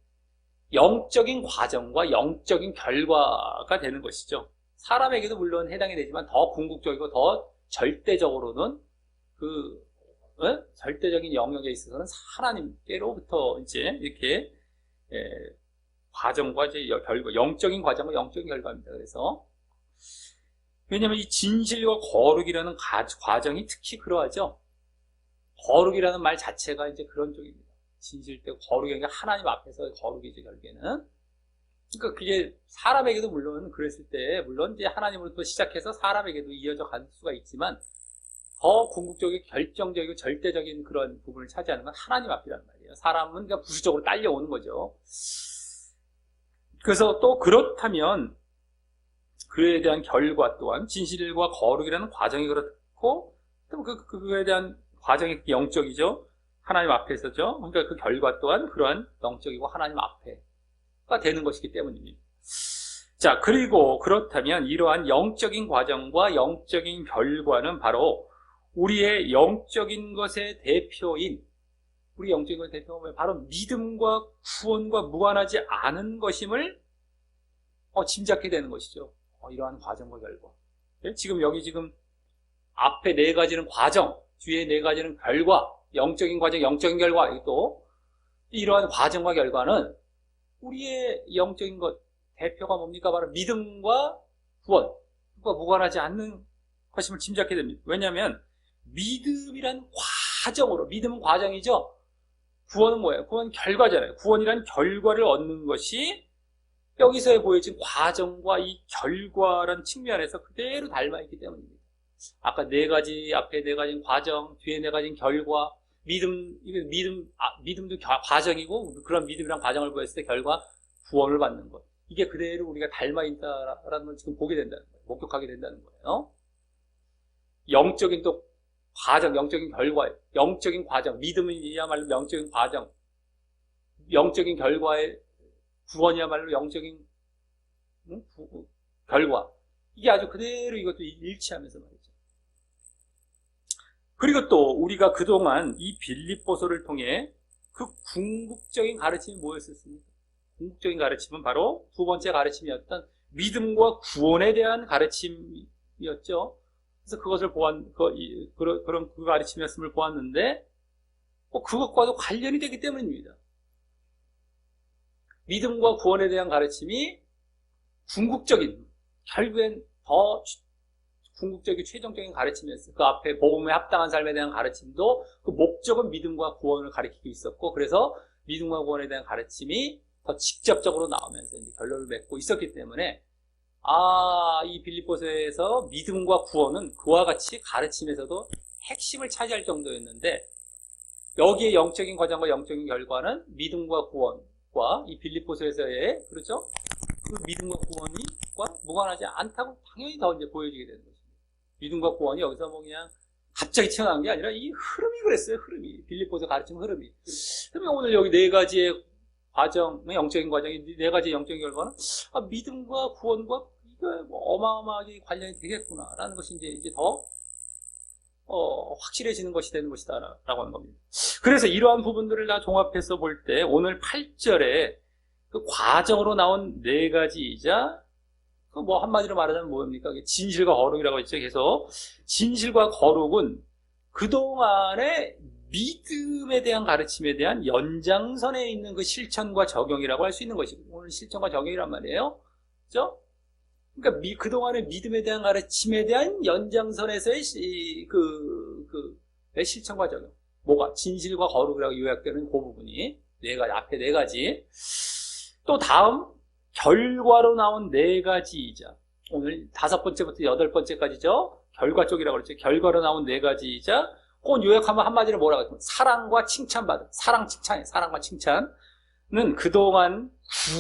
영적인 과정과 영적인 결과가 되는 것이죠. 사람에게도 물론 해당이 되지만 더 궁극적이고 더 절대적으로는 절대적인 영역에 있어서는 하나님께로부터 이제 이렇게 과정과 이제 결과, 영적인 과정과 영적인 결과입니다. 그래서 왜냐하면 이 진실과 거룩이라는 과정이 특히 그러하죠. 거룩이라는 말 자체가 이제 그런 쪽입니다. 진실되고 거룩이 하나님 앞에서 거룩이죠, 결국에는. 그러니까 그게 사람에게도 물론 그랬을 때, 물론 이제 하나님으로부터 시작해서 사람에게도 이어져 갈 수가 있지만, 더 궁극적이고 결정적이고 절대적인 그런 부분을 차지하는 건 하나님 앞이란 말이에요. 사람은 그냥 부수적으로 딸려오는 거죠. 그래서 또 그렇다면, 그에 대한 결과 또한, 진실과 거룩이라는 과정이 그렇고, 또 그에 대한 과정이 영적이죠. 하나님 앞에서죠. 그러니까 그 결과 또한 그러한 영적이고 하나님 앞에가 되는 것이기 때문입니다. 자, 그리고 그렇다면 이러한 영적인 과정과 영적인 결과는 바로 우리의 영적인 것의 대표인, 우리 영적인 것의 대표는 바로 믿음과 구원과 무관하지 않은 것임을 짐작하게 되는 것이죠. 이러한 과정과 결과. 지금 여기 앞에 4가지는 과정, 뒤에 4가지는 결과, 영적인 과정, 영적인 결과, 또 이러한 과정과 결과는 우리의 영적인 것 대표가 뭡니까? 바로 믿음과 구원과 무관하지 않는 것임을 짐작하게 됩니다. 왜냐하면 믿음이란 과정으로, 믿음은 과정이죠. 구원은 뭐예요? 구원은 결과잖아요. 구원이란 결과를 얻는 것이 여기서 보여진 과정과 이 결과란 측면에서 그대로 닮아있기 때문입니다. 아까 4가지, 앞에 4가지는 과정, 뒤에 4가지는 결과, 믿음도 과정이고, 그런 믿음이랑 과정을 보였을 때 결과, 구원을 받는 것. 이게 그대로 우리가 닮아있다라는 걸 지금 보게 된다는 거예요. 목격하게 된다는 거예요. 영적인 또 과정, 영적인 결과, 영적인 과정, 믿음이야말로 영적인 과정, 영적인 결과의 구원이야말로 영적인 결과. 이게 아주 그대로 이것도 일치하면서 말이죠. 그리고 또 우리가 그동안 이 빌립보서를 통해 그 궁극적인 가르침이 뭐였습니까? 궁극적인 가르침은 바로 두 번째 가르침이었던 믿음과 구원에 대한 가르침이었죠. 그래서 그것을 그런 그 가르침이었음을 보았는데, 그것과도 관련이 되기 때문입니다. 믿음과 구원에 대한 가르침이 궁극적인, 결국엔 더 궁극적인 최종적인 가르침이었어요. 그 앞에 복음에 합당한 삶에 대한 가르침도 그 목적은 믿음과 구원을 가리키고 있었고, 그래서 믿음과 구원에 대한 가르침이 더 직접적으로 나오면서 이제 결론을 맺고 있었기 때문에, 이 빌립보서에서 믿음과 구원은 그와 같이 가르침에서도 핵심을 차지할 정도였는데, 여기에 영적인 과정과 영적인 결과는 믿음과 구원과 이 빌립보서에서의, 그렇죠? 그 믿음과 구원과 무관하지 않다고 당연히 더 이제 보여지게 되는 것입니다. 믿음과 구원이 여기서 뭐 그냥 갑자기 튀어나온 게 아니라 이 흐름이 그랬어요. 흐름이. 빌립보서 가르침 흐름이. 그러면 오늘 여기 네 가지의 과정, 영적인 과정이 네 가지의 영적인 결과는 믿음과 구원과 이거 뭐 어마어마하게 관련이 되겠구나라는 것이 이제 더 확실해지는 것이 되는 것이다 라고 하는 겁니다. 그래서 이러한 부분들을 다 종합해서 볼 때 오늘 8절에 그 과정으로 나온 네 가지이자 그 뭐 한마디로 말하자면 뭡니까? 진실과 거룩이라고 했죠. 계속 진실과 거룩은 그동안의 믿음에 대한 가르침에 대한 연장선에 있는 그 실천과 적용이라고 할 수 있는 것이고, 오늘 실천과 적용이란 말이에요. 그죠? 그러니까 그동안의 믿음에 대한 가르침에 대한 연장선에서의 실천과 적용. 뭐가? 진실과 거룩이라고 요약되는 그 부분이 네 가지, 앞에 네 가지. 또 다음 결과로 나온 네 가지이자, 오늘 5번째부터 8번째까지죠. 결과 쪽이라고 그랬죠. 결과로 나온 네 가지이자, 그건 요약하면 한마디로 뭐라고 했냐면 사랑과 칭찬받은, 사랑과 칭찬은 그동안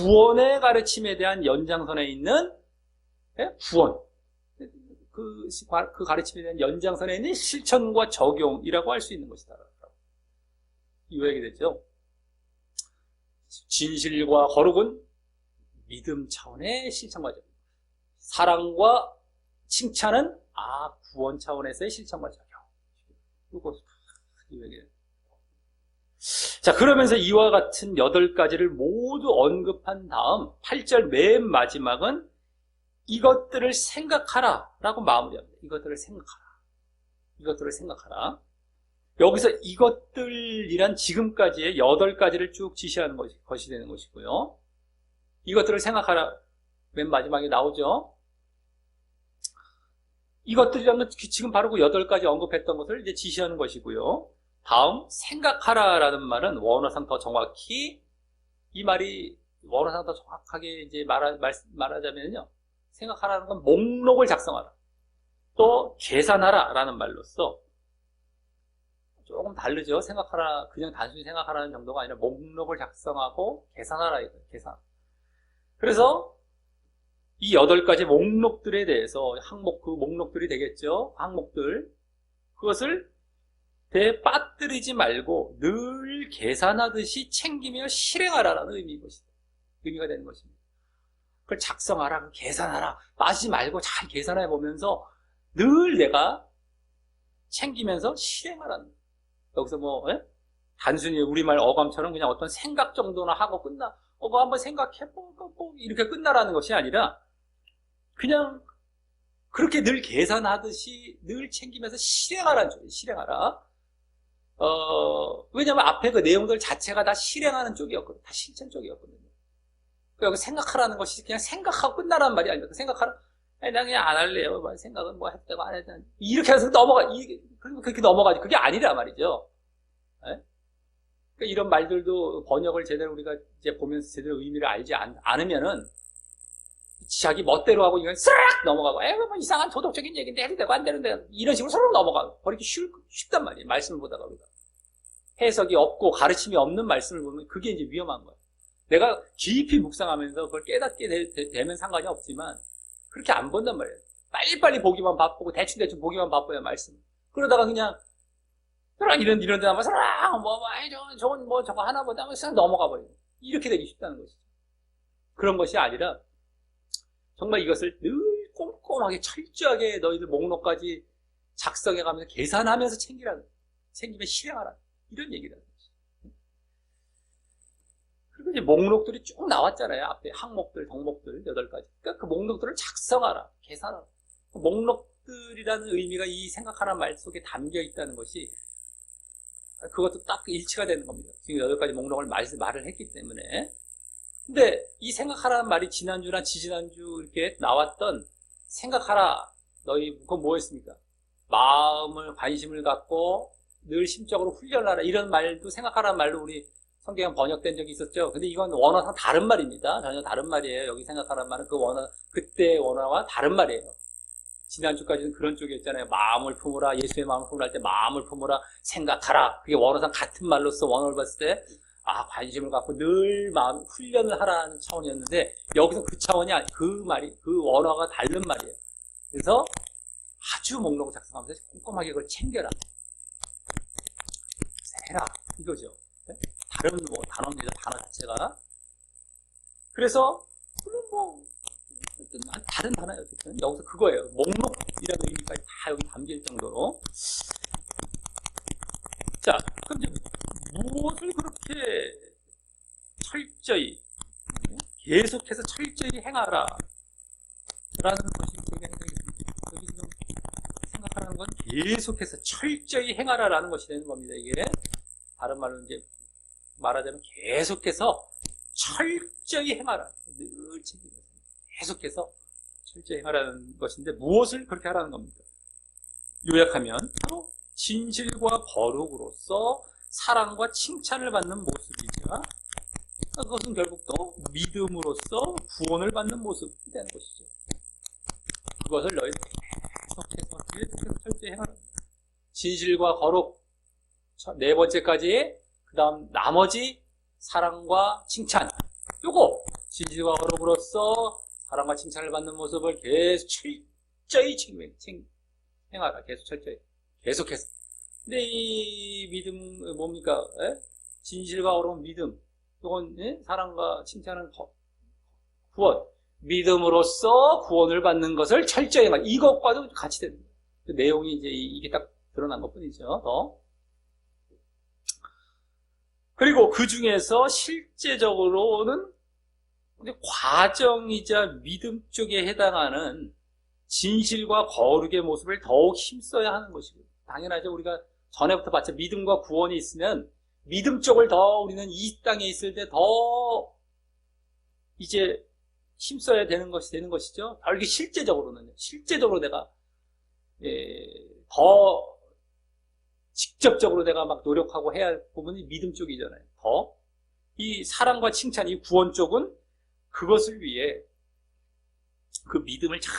구원의 가르침에 대한 연장선에 있는 구원, 그 가르침에 대한 연장선에 있는 실천과 적용이라고 할 수 있는 것이다. 요약이 됐죠. 진실과 거룩은 믿음 차원의 실천과 적용, 사랑과 칭찬은 구원 차원에서의 실천과 적용. 이거 요약이에요. 자, 그러면서 이와 같은 8가지를 모두 언급한 다음 8절 맨 마지막은 이것들을 생각하라 라고 마무리합니다. 이것들을 생각하라. 여기서 이것들이란 지금까지의 8가지를 쭉 지시하는 것이 되는 것이고요. 이것들을 생각하라 맨 마지막에 나오죠. 이것들이란 건 지금 바로 그 8가지 언급했던 것을 이제 지시하는 것이고요. 다음 생각하라라는 말은 원어상 더 정확히, 이 말이 원어상 더 정확하게 이제 말하자면요, 생각하라는 건 목록을 작성하라, 또 계산하라라는 말로써 조금 다르죠. 생각하라, 그냥 단순히 생각하라는 정도가 아니라 목록을 작성하고 계산하라 이거예요. 계산. 그래서 이 8가지 목록들에 대해서 그 목록들이 되겠죠. 항목들. 그것을 빠뜨리지 말고 늘 계산하듯이 챙기며 실행하라라는 의미가 되는 것입니다. 그걸 작성하라, 계산하라, 빠지지 말고 잘 계산해 보면서 늘 내가 챙기면서 실행하라는 거예요. 여기서 단순히 우리말 어감처럼 그냥 어떤 생각 정도나 하고 뭐 한번 생각해보고 이렇게 끝나라는 것이 아니라 그냥 그렇게 늘 계산하듯이 늘 챙기면서 실행하라는 쪽이에요. 실행하라. 왜냐면 앞에 그 내용들 자체가 다 실행하는 쪽이었거든요. 다 실천 쪽이었거든요. 여기 생각하라는 것이 그냥 생각하고 끝나라는 말이 아닙니다. 생각하라. 나 그냥 안 할래요. 생각은 뭐 했다고 안 했다. 이렇게 해서 그렇게 넘어가지. 그게 아니라 말이죠. 네? 그러니까 이런 말들도 번역을 제대로 우리가 이제 보면서 제대로 의미를 알지 않으면은 자기 멋대로 하고 이건 싹 넘어가고, 뭐 이상한 도덕적인 얘기인데 해도 되고 안 되는데 이런 식으로 서로 넘어가고 버리기 쉽단 말이에요. 말씀을 보다가 우리가 해석이 없고 가르침이 없는 말씀을 보면 그게 이제 위험한 거예요. 내가 깊이 묵상하면서 그걸 깨닫게 되면 상관이 없지만 그렇게 안 본단 말이에요. 빨리빨리 보기만 바쁘고 대충 보기만 바빠요, 말씀. 그러다가 그냥 이런 데 나면 저거 하나 보다 싹 넘어가 버려요. 이렇게 되기 쉽다는 것이죠. 그런 것이 아니라 정말 이것을 늘 꼼꼼하게 철저하게 너희들 목록까지 작성해가면서 계산하면서 챙기면 실행하라, 이런 얘기라는 거죠. 그리고 이제 목록들이 쭉 나왔잖아요. 앞에 항목들, 덕목들 8가지. 그러니까 그 목록들을 작성하라, 계산하라. 그 목록들이라는 의미가 이 생각하라는 말 속에 담겨 있다는 것이, 그것도 딱 일치가 되는 겁니다. 지금 8가지 목록을 말을 했기 때문에. 근데 이 생각하라는 말이 지난주나 지지난주 이렇게 나왔던 생각하라. 너희 그건 뭐였습니까? 마음을 관심을 갖고 늘 심적으로 훈련하라. 이런 말도 생각하라는 말로 우리 성경에 번역된 적이 있었죠. 근데 이건 원어상 다른 말입니다. 전혀 다른 말이에요. 여기 생각하라는 말은 그 원어 그때 원어와 다른 말이에요. 지난주까지는 그런 쪽이었잖아요. 마음을 품으라. 예수의 마음을 품으라 할 때 마음을 품으라. 생각하라. 그게 원어상 같은 말로서 원어를 봤을 때 관심을 갖고 늘 마음 훈련을 하라는 차원이었는데 여기서 그 차원이 아니 그 말이 그 원어가 다른 말이에요. 그래서 아주 목록을 작성하면서 꼼꼼하게 그걸 챙겨라. 해라. 이거죠. 네? 다른 뭐 단어입니다. 단어 자체가. 그래서 물론 뭐 다른 단어예요. 어쨌든 여기서 그거예요. 목록이라는 의미까지 다 여기 담길 정도로. 자, 그럼 이제 무엇을 그렇게 철저히 계속해서 철저히 행하라 라는 것이 여기 지금 생각하라는 건 계속해서 철저히 행하라 라는 것이 되는 겁니다. 이게 다른 말로 이제 말하자면 계속해서 철저히 행하라. 늘 챙기면서 계속해서 철저히 행하라는 것인데 무엇을 그렇게 하라는 겁니까? 요약하면 바로 진실과 거룩으로서 사랑과 칭찬을 받는 모습이자 그것은 결국 또 믿음으로써 구원을 받는 모습이 되는 것이죠. 그것을 너희 계속해서 철저히 행하라. 진실과 거룩 네 번째까지 그 다음 나머지 사랑과 칭찬 요거 진실과 거룩으로서 사랑과 칭찬을 받는 모습을 계속 철저히 행하라. 계속 철저히 계속해서. 근데 이 믿음 뭡니까? 에? 진실과 거룩은 믿음. 이건 사랑과 칭찬은 구원. 믿음으로써 구원을 받는 것을 철저히 행하라. 이것과도 같이 됩니다. 그 내용이 이제 이게 딱 드러난 것뿐이죠. 더. 그리고 그 중에서 실제적으로는 과정이자 믿음 쪽에 해당하는 진실과 거룩의 모습을 더욱 힘써야 하는 것이고요. 당연하죠. 우리가 전에부터 봤죠. 믿음과 구원이 있으면 믿음 쪽을 더 우리는 이 땅에 있을 때 더 이제 힘써야 되는 것이죠. 이게 실제적으로는요. 실제적으로 내가 더 직접적으로 내가 막 노력하고 해야 할 부분이 믿음 쪽이잖아요. 더 이 사랑과 칭찬, 이 구원 쪽은 그것을 위해 그 믿음을 잘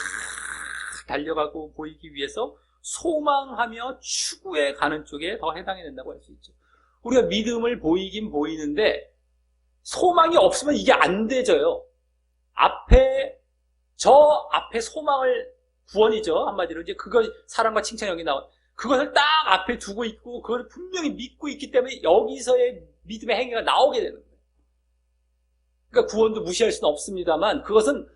달려가고 보이기 위해서 소망하며 추구해 가는 쪽에 더 해당이 된다고 할 수 있죠. 우리가 믿음을 보이긴 보이는데 소망이 없으면 이게 안 되져요. 저 앞에 소망을 구원이죠. 한마디로 이제 그거 사랑과 칭찬이 여기 나와. 그것을 딱 앞에 두고 있고 그걸 분명히 믿고 있기 때문에 여기서의 믿음의 행위가 나오게 되는 거예요. 그러니까 구원도 무시할 수는 없습니다만 그것은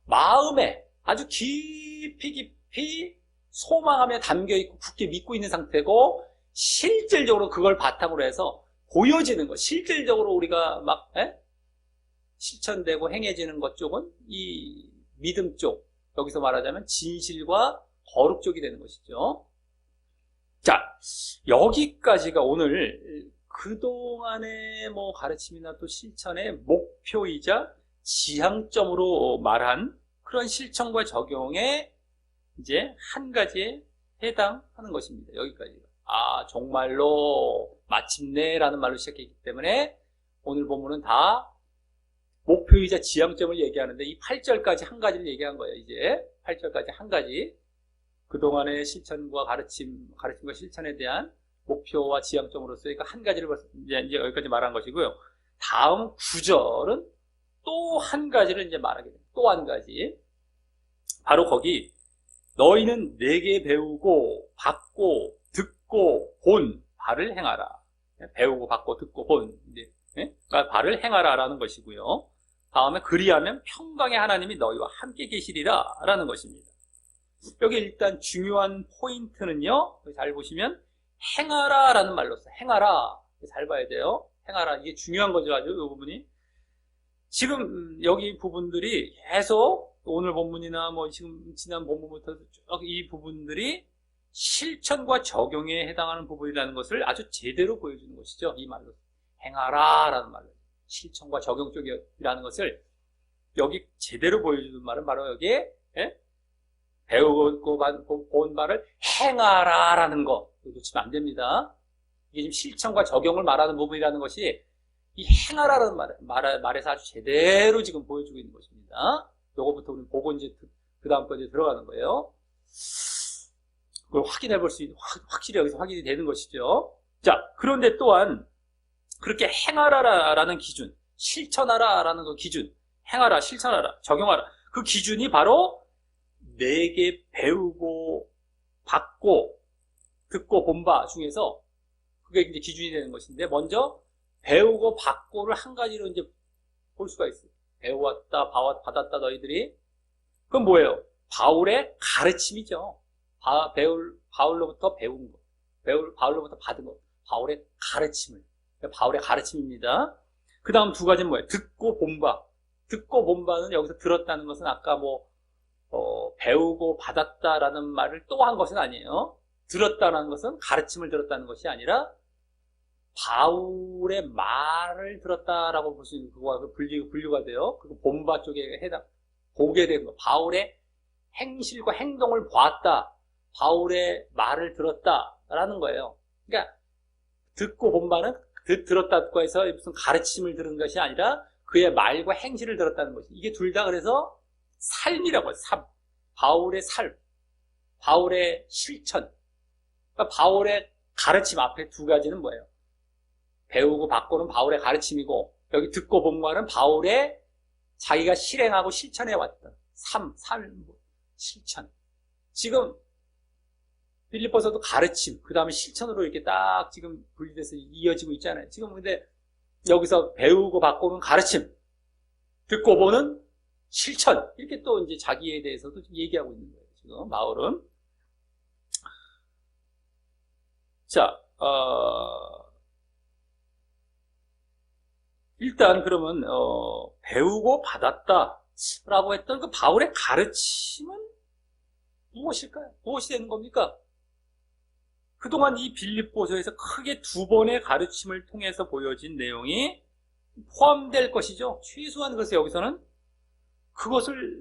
마음에 아주 깊이 소망하며 담겨있고 굳게 믿고 있는 상태고 실질적으로 그걸 바탕으로 해서 보여지는 것, 실질적으로 우리가 막 실천되고 행해지는 것 쪽은 이 믿음 쪽, 여기서 말하자면 진실과 거룩 쪽이 되는 것이죠. 자, 여기까지가 오늘 그동안의 뭐 가르침이나 또 실천의 목표이자 지향점으로 말한 그런 실천과 적용에 이제 한 가지에 해당하는 것입니다. 여기까지. 정말로 마침내라는 말로 시작했기 때문에 오늘 본문은 다 목표이자 지향점을 얘기하는데 이 8절까지 한 가지를 얘기한 거예요. 이제 8절까지 한 가지. 그동안의 실천과 가르침과 실천에 대한 목표와 지향점으로서 그러니까 한 가지를 이제 여기까지 말한 것이고요. 다음 9절은 또 한 가지를 이제 말하게 됩니다. 또 한 가지. 바로 거기 너희는 내게 배우고 받고 듣고 본 바를 행하라. 배우고 받고 듣고 본 그러니까 바를 행하라라는 것이고요. 다음에 그리하면 평강의 하나님이 너희와 함께 계시리라 라는 것입니다. 여기 일단 중요한 포인트는요. 잘 보시면 행하라 라는 말로써 행하라. 잘 봐야 돼요. 행하라. 이게 중요한 거죠. 아주 이 부분이. 지금 여기 부분들이 계속 오늘 본문이나 뭐 지금 지난 본문부터 쭉 이 부분들이 실천과 적용에 해당하는 부분이라는 것을 아주 제대로 보여주는 것이죠. 이 말로. 행하라 라는 말로. 실천과 적용 쪽이라는 것을 여기 제대로 보여주는 말은 바로 여기에 배우고 본 말을 행하라라는 거 놓치면 안 됩니다. 이게 지금 실천과 적용을 말하는 부분이라는 것이 이 행하라는 말에서 아주 제대로 지금 보여주고 있는 것입니다. 요거부터 우리는 보고 이제 그 다음 거 이제 들어가는 거예요. 그걸 확인해 볼 수 있는, 확실히 여기서 확인이 되는 것이죠. 자, 그런데 또한 그렇게 행하라라는 기준, 실천하라라는 그 기준, 행하라, 실천하라, 적용하라. 그 기준이 바로 내게 배우고, 받고, 듣고, 본 바 중에서 그게 이제 기준이 되는 것인데, 먼저 배우고, 받고를 한 가지로 이제 볼 수가 있어요. 배워왔다, 받았다, 너희들이. 그건 뭐예요? 바울의 가르침이죠. 바울로부터 배운 것, 바울로부터 받은 것, 바울의 가르침입니다. 그 다음 두 가지는 뭐예요? 듣고 본 바. 듣고 본 바는 여기서 들었다는 것은 아까 배우고 받았다라는 말을 또 한 것은 아니에요. 들었다는 것은 가르침을 들었다는 것이 아니라 바울의 말을 들었다라고 볼 수 있는 그거와 분류가 돼요. 그 본 바 쪽에 보게 된 거. 바울의 행실과 행동을 보았다. 바울의 말을 들었다라는 거예요. 그러니까 듣고 본 바는 들었다고 해서 무슨 가르침을 들은 것이 아니라 그의 말과 행실을 들었다는 것이. 이게 둘 다 그래서 삶이라고 해요. 삶. 바울의 삶. 바울의 실천. 그러니까 바울의 가르침 앞에 두 가지는 뭐예요? 배우고 받고는 바울의 가르침이고, 여기 듣고 본 거는 바울의 자기가 실행하고 실천해 왔던 삶, 실천. 지금 빌립보서도 가르침, 그 다음에 실천으로 이렇게 딱 지금 분리돼서 이어지고 있잖아요. 지금 근데 여기서 배우고 받고는 가르침, 듣고 보는 실천, 이렇게 또 이제 자기에 대해서도 얘기하고 있는 거예요. 지금 바울은. 자, 일단 그러면 배우고 받았다라고 했던 그 바울의 가르침은 무엇일까요? 무엇이 되는 겁니까? 그동안 이 빌립보서에서 크게 두 번의 가르침을 통해서 보여진 내용이 포함될 것이죠. 최소한 그래서 여기서는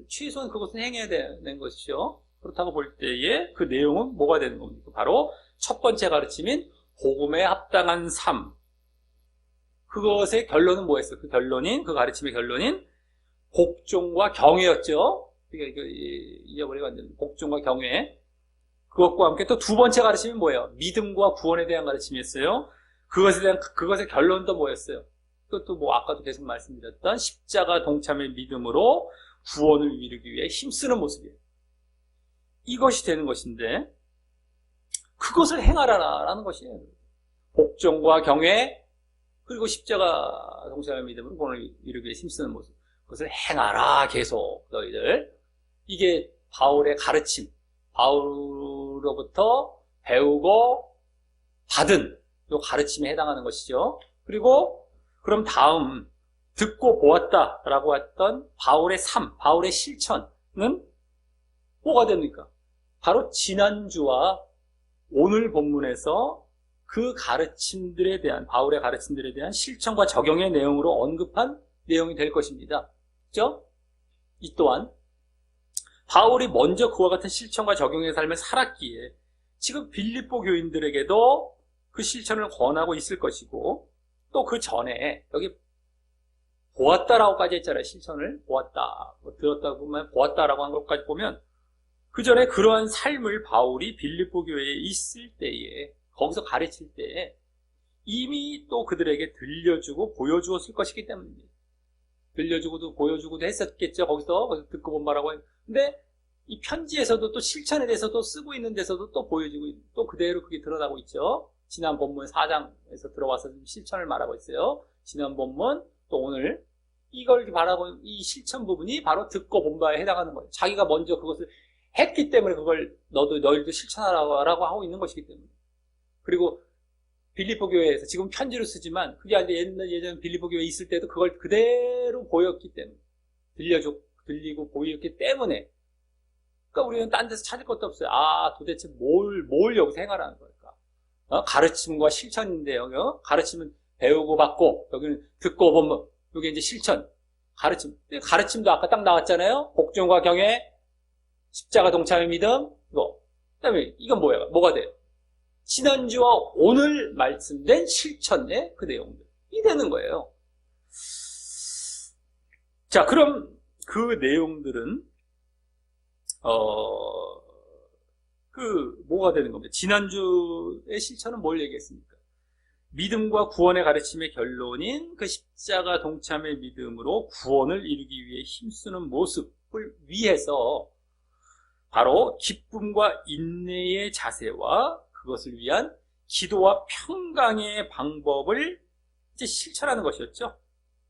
최소한 그것은 행해야 되는 것이죠. 그렇다고 볼 때에 그 내용은 뭐가 되는 겁니까? 바로 첫 번째 가르침인 복음에 합당한 삶. 그것의 결론은 뭐였어요? 그 가르침의 결론인 복종과 경외였죠. 그러니까 잊어버리면 안 됩니다. 복종과 경외. 그것과 함께 또 두 번째 가르침이 뭐예요? 믿음과 구원에 대한 가르침이었어요. 그것의 결론도 뭐였어요? 그것도 아까도 계속 말씀드렸던 십자가 동참의 믿음으로 구원을 이루기 위해 힘쓰는 모습이에요. 이것이 되는 것인데, 그것을 행하라라는 것이에요. 복종과 경외, 그리고 십자가 동참의 믿음으로 구원을 이루기 위해 힘쓰는 모습. 그것을 행하라, 계속, 너희들. 이게 바울의 가르침. 바울로부터 배우고 받은 이 가르침에 해당하는 것이죠. 그리고 그럼 다음 듣고 보았다라고 했던 바울의 삶, 바울의 실천은 뭐가 됩니까? 바로 지난주와 오늘 본문에서 그 가르침들에 대한, 바울의 가르침들에 대한 실천과 적용의 내용으로 언급한 내용이 될 것입니다. 그렇죠? 이 또한 바울이 먼저 그와 같은 실천과 적용의 삶을 살았기에 지금 빌립보 교인들에게도 그 실천을 권하고 있을 것이고, 또 그 전에 여기 보았다라고까지 했잖아요. 실천을 보았다, 들었다고 보면 보았다라고 한 것까지 보면 그 전에 그러한 삶을 바울이 빌립보 교회에 있을 때에, 거기서 가르칠 때에 이미 또 그들에게 들려주고 보여주었을 것이기 때문입니다. 들려주고도 보여주고도 했었겠죠. 거기서 듣고 본 바라고. 근데 이 편지에서도 또 실천에 대해서도 쓰고 있는 데서도 또 보여지고, 또 그대로 그게 드러나고 있죠. 지난 본문 4장에서 들어와서 실천을 말하고 있어요. 지난 본문, 또 오늘 이걸 말하고, 이 실천 부분이 바로 듣고 본 바에 해당하는 거예요. 자기가 먼저 그것을 했기 때문에 그걸 너희들도 실천하라고 하고 있는 것이기 때문에. 그리고 빌립보 교회에서 지금 편지로 쓰지만 그게 아니라 예전 빌립보 교회에 있을 때도 그걸 그대로 보였기 때문에, 들리고 보였기 때문에, 그러니까 우리는 딴 데서 찾을 것도 없어요. 도대체 뭘 여기서 행하라는 걸까? 가르침과 실천인데요. 가르침은 배우고 받고, 여기는 듣고 보면, 요게 이제 실천, 가르침. 가르침도 아까 딱 나왔잖아요. 복종과 경외, 십자가 동참의 믿음, 이거. 그 다음에 이건 뭐가 돼요? 지난주와 오늘 말씀된 실천의 그 내용들. 이 되는 거예요. 자, 그럼 그 내용들은, 뭐가 되는 겁니다. 지난주의 실천은 뭘 얘기했습니까? 믿음과 구원의 가르침의 결론인 그 십자가 동참의 믿음으로 구원을 이루기 위해 힘쓰는 모습을 위해서 바로 기쁨과 인내의 자세와 그것을 위한 기도와 평강의 방법을 이제 실천하는 것이었죠.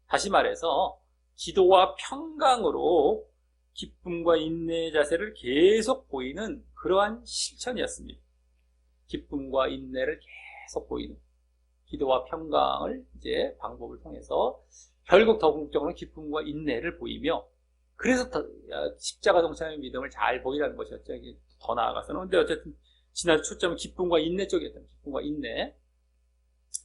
다시 말해서 기도와 평강으로 기쁨과 인내의 자세를 계속 보이는 그러한 실천이었습니다. 기쁨과 인내를 계속 보이는 기도와 평강을 이제 방법을 통해서 결국 더 궁극적으로 기쁨과 인내를 보이며 그래서 십자가 동참의 믿음을 잘 보이라는 것이었죠. 더 나아가서는. 근데 어쨌든 지난주 초점은 기쁨과 인내 쪽이었던 기쁨과 인내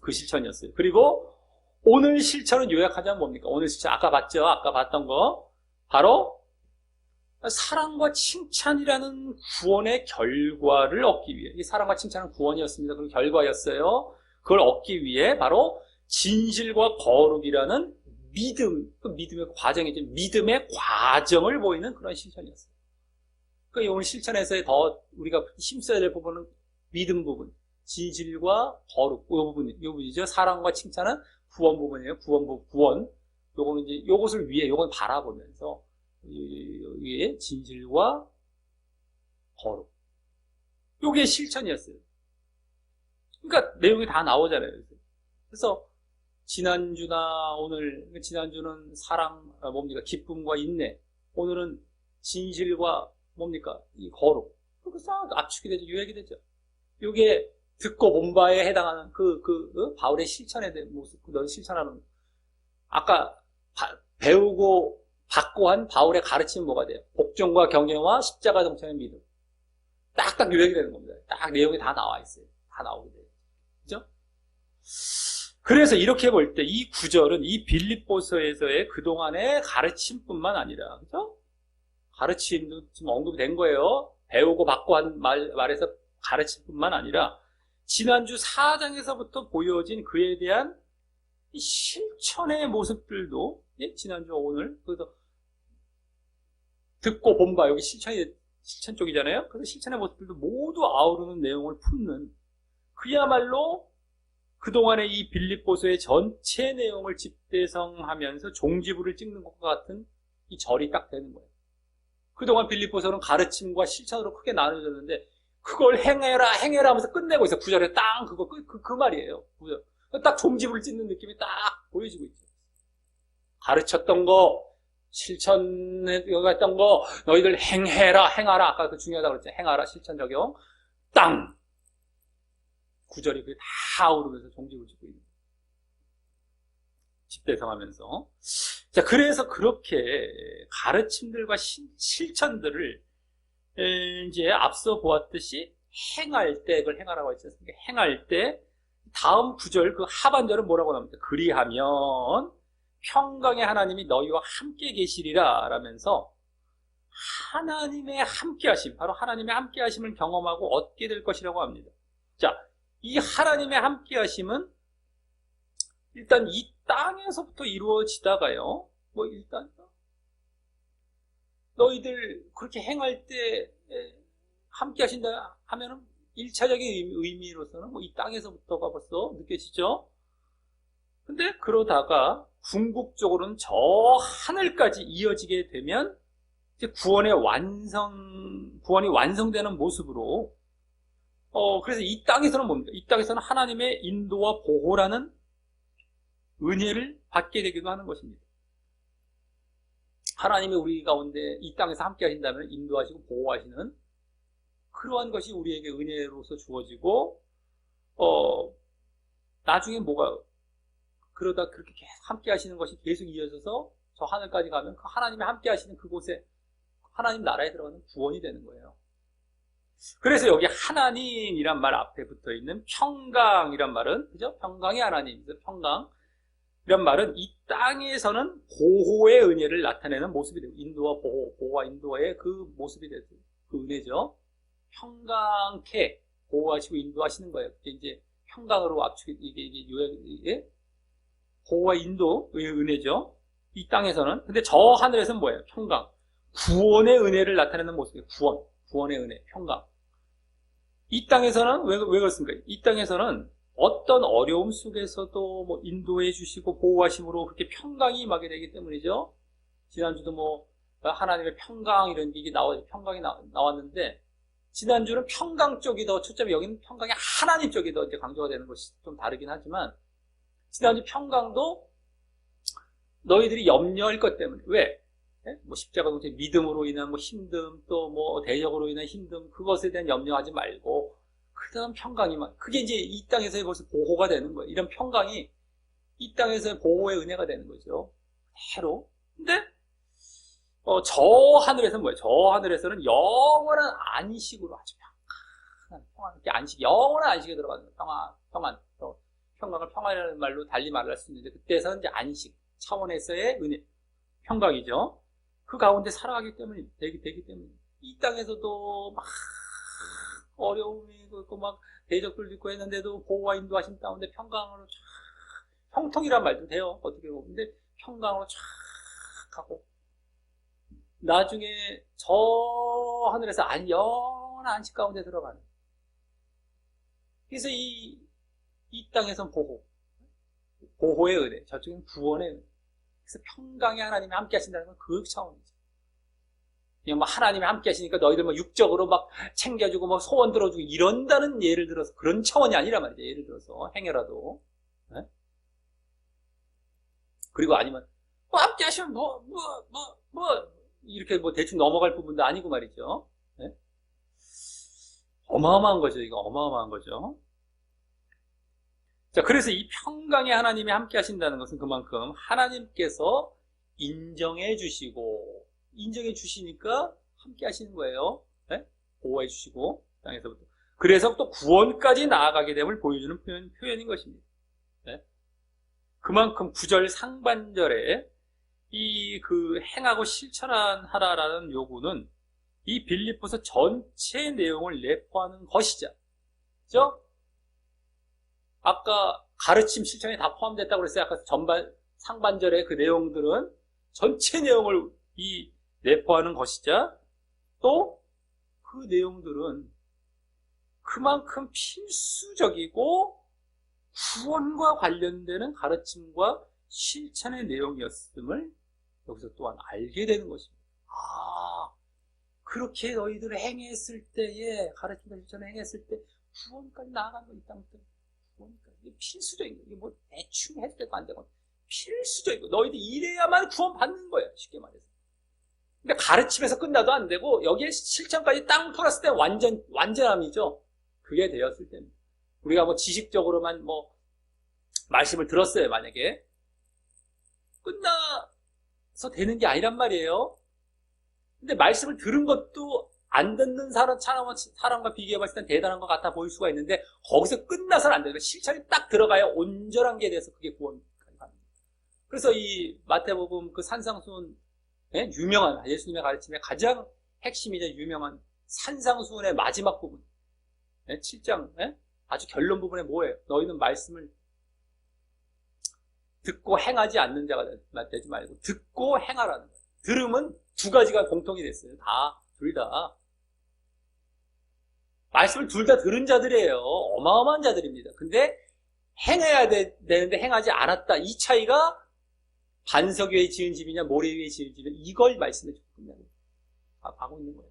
그 실천이었어요. 그리고 오늘 실천은 요약하자면 뭡니까? 오늘 실천 아까 봤죠? 아까 봤던 거 바로 사랑과 칭찬이라는 구원의 결과를 얻기 위해 이 사랑과 칭찬은 구원이었습니다. 그리고 결과였어요. 그걸 얻기 위해 바로 진실과 거룩이라는 믿음, 그 믿음의 과정이죠. 믿음의 과정을 보이는 그런 실천이었어요. 그러니까 오늘 실천에서의 더 우리가 힘써야 될 부분은 믿음 부분, 진실과 거룩, 이 부분이죠. 사랑과 칭찬은 구원 부분이에요. 구원. 요거는 이제 요것을 위해 요걸 바라보면서 위에 진실과 거룩. 요게 실천이었어요. 그러니까 내용이 다 나오잖아요. 그래서 지난주나 오늘, 지난주는 사랑, 뭡니까? 기쁨과 인내. 오늘은 진실과 뭡니까? 이 거룩. 그래서 압축이 되죠. 요약이 되죠. 요게 듣고 본 바에 해당하는 바울의 실천에 대한 모습, 너 실천하는. 아까 배우고 받고 한 바울의 가르침은 뭐가 돼요? 복종과 경외와 십자가 동참의 믿음. 딱딱 요약이 되는 겁니다. 딱 내용이 다 나와 있어요. 다 나오게 돼요. 그죠? 그래서 이렇게 볼 때 이 구절은 이 빌립보서에서의 그동안의 가르침뿐만 아니라, 그죠? 가르침도 지금 언급이 된 거예요. 배우고 받고 한 말에서 가르침뿐만 아니라 지난주 4장에서부터 보여진 그에 대한 이 실천의 모습들도 지난주 오늘 그래서 듣고 본 바 여기 실천 쪽이잖아요. 그래서 실천의 모습들도 모두 아우르는 내용을 품는 그야말로 그동안의 이 빌립보서의 전체 내용을 집대성하면서 종지부를 찍는 것과 같은 이 절이 딱 되는 거예요. 그동안 빌립보서는 가르침과 실천으로 크게 나눠졌는데 그걸 행해라 하면서 끝내고 있어요. 구절에 딱 그 말이에요. 구절. 딱 종지부를 찍는 느낌이 딱 보여지고 있죠. 가르쳤던 거, 실천했던 거, 너희들 행하라. 아까 그 중요하다고 그랬죠. 행하라, 실천 적용. 땅! 구절이 그게 다 오르면서 종지부를 찍고 있는 거예요. 집대성하면서. 자, 그래서 그렇게 가르침들과 실천들을 이제 앞서 보았듯이 행할 때, 그걸 행하라고 했지 않습니까? 행할 때, 다음 구절, 그 하반절은 뭐라고 나옵니까? 그리하면 평강의 하나님이 너희와 함께 계시리라 라면서 하나님의 함께 하심, 바로 하나님의 함께 하심을 경험하고 얻게 될 것이라고 합니다. 자, 이 하나님의 함께 하심은 일단 이 땅에서부터 이루어지다가요, 일단 너희들 그렇게 행할 때 함께 하신다 하면은 1차적인 의미로서는 이 땅에서부터가 벌써 느껴지죠? 근데 그러다가 궁극적으로는 저 하늘까지 이어지게 되면 이제 구원이 완성되는 모습으로 그래서 이 땅에서는 뭡니까? 이 땅에서는 하나님의 인도와 보호라는 은혜를 받게 되기도 하는 것입니다. 하나님이 우리 가운데 이 땅에서 함께 하신다면 인도하시고 보호하시는 그러한 것이 우리에게 은혜로서 주어지고 나중에 그러다 그렇게 계속 함께 하시는 것이 계속 이어져서 저 하늘까지 가면 그 하나님이 함께 하시는 그곳에 하나님 나라에 들어가는 구원이 되는 거예요. 그래서 여기 하나님이란 말 앞에 붙어 있는 평강이란 말은, 그죠? 평강의 하나님이죠. 평강. 이런 말은 이 땅에서는 보호의 은혜를 나타내는 모습이 되고, 인도와 보호와 인도의 그 모습이 되고, 그 은혜죠. 평강케 보호하시고 인도하시는 거예요. 그게 이제 평강으로 압축, 이게 요약, 보호와 인도의 은혜죠. 이 땅에서는. 근데 저 하늘에서는 뭐예요? 평강. 구원의 은혜를 나타내는 모습이에요. 구원의 은혜, 평강. 이 땅에서는 왜 그렇습니까? 이 땅에서는 어떤 어려움 속에서도 뭐 인도해 주시고 보호하심으로 그렇게 평강이 임하게 되기 때문이죠. 지난주도 뭐 하나님의 평강 이런 게 평강이 나왔는데, 지난주는 평강 쪽이 더 초점이, 여기는 평강이 하나님 쪽이 더 이제 강조가 되는 것이 좀 다르긴 하지만, 지난주 평강도 너희들이 염려할 것 때문에, 왜? 뭐 십자가 동체 믿음으로 인한 뭐 힘듦, 또 뭐 대적으로 인한 힘듦, 그것에 대한 염려하지 말고, 그 다음 평강이만, 그게 이제 이 땅에서의 벌써 보호가 되는 거예요. 이런 평강이 이 땅에서의 보호의 은혜가 되는 거죠. 대로. 근데 저 하늘에서는 뭐예요? 저 하늘에서는 영원한 안식으로 아주 평안, 이렇게 안식, 영원한 안식에 들어가는 거예요. 평강을 평안이라는 말로 달리 말을 할 수 있는데, 그때서는 이제 안식 차원에서의 은혜, 평강이죠. 그 가운데 살아가기 때문에, 되기 때문에. 이 땅에서도 막 어려움이 있고 막 대적들도 있고 했는데도 보호와 인도하신 가운데 평강으로 쫙, 형통이란 말도 돼요. 어떻게 보면. 근데 평강으로 쫙 하고, 나중에 저 하늘에서 영원한 안식 가운데 들어가는. 그래서 이 땅에선 보호의 은혜, 저쪽엔 구원의 은혜. 그래서 평강의 하나님이 함께 하신다는 건 그 차원이죠. 그냥 뭐 하나님이 함께 하시니까 너희들 뭐 육적으로 막 챙겨주고 뭐 소원 들어주고 이런다는 예를 들어서 그런 차원이 아니란 말이죠. 예를 들어서 행여라도. 네? 그리고 아니면 뭐 함께 하시면 이렇게 뭐 대충 넘어갈 부분도 아니고 말이죠. 네? 어마어마한 거죠. 이거 어마어마한 거죠. 자, 그래서 이 평강의 하나님이 함께 하신다는 것은 그만큼 하나님께서 인정해 주시니까 함께 하시는 거예요. 네? 보호해 주시고, 땅에서부터. 그래서 또 구원까지 나아가게 됨을 보여주는 표현인 것입니다. 네? 그만큼 9절 상반절에 그 행하고 실천하라라는 요구는 이 빌립보서 전체 내용을 내포하는 것이죠. 그죠? 아까 가르침 실천이 다 포함됐다고 그랬어요. 아까 상반절의 그 내용들은 전체 내용을 내포하는 것이자, 또 그 내용들은 그만큼 필수적이고 구원과 관련되는 가르침과 실천의 내용이었음을 여기서 또한 알게 되는 것입니다. 그렇게 너희들을 행했을 때에, 가르침과 실천을 행했을 때 구원까지 나아간 거, 이 땅부터. 이게 필수적인 거예요. 이게 뭐 대충 해도 되고 안 되고 필수적인 거. 너희들 이래야만 구원 받는 거예요. 쉽게 말해서. 근데 가르침에서 끝나도 안 되고 여기에 실천까지 땅 풀었을 때 완전함이죠. 그게 되었을 때는 우리가 뭐 지식적으로만 뭐 말씀을 들었어요. 만약에 끝나서 되는 게 아니란 말이에요. 근데 말씀을 들은 것도 안 듣는 사람과 비교해봤을 땐 대단한 것 같아 보일 수가 있는데, 거기서 끝나서는 안 돼요. 실천이 딱 들어가야 온전한 게 돼서 그게 구원까지 가는 거예요. 그래서 이 마태복음 그 산상수훈, 유명한 예수님의 가르침의 가장 핵심이자 유명한 산상수훈의 마지막 부분, 7장 아주 결론 부분에 뭐예요? 너희는 말씀을 듣고 행하지 않는 자가 되지 말고 듣고 행하라는 거예요. 들음은 두 가지가 공통이 됐어요. 둘 다. 말씀을 둘 다 들은 자들이에요. 어마어마한 자들입니다. 근데 행해야 되는데 행하지 않았다. 이 차이가 반석 위에 지은 집이냐 모래 위에 지은 집이냐, 이걸 말씀해 주고 끝나는 하고 있는 거예요.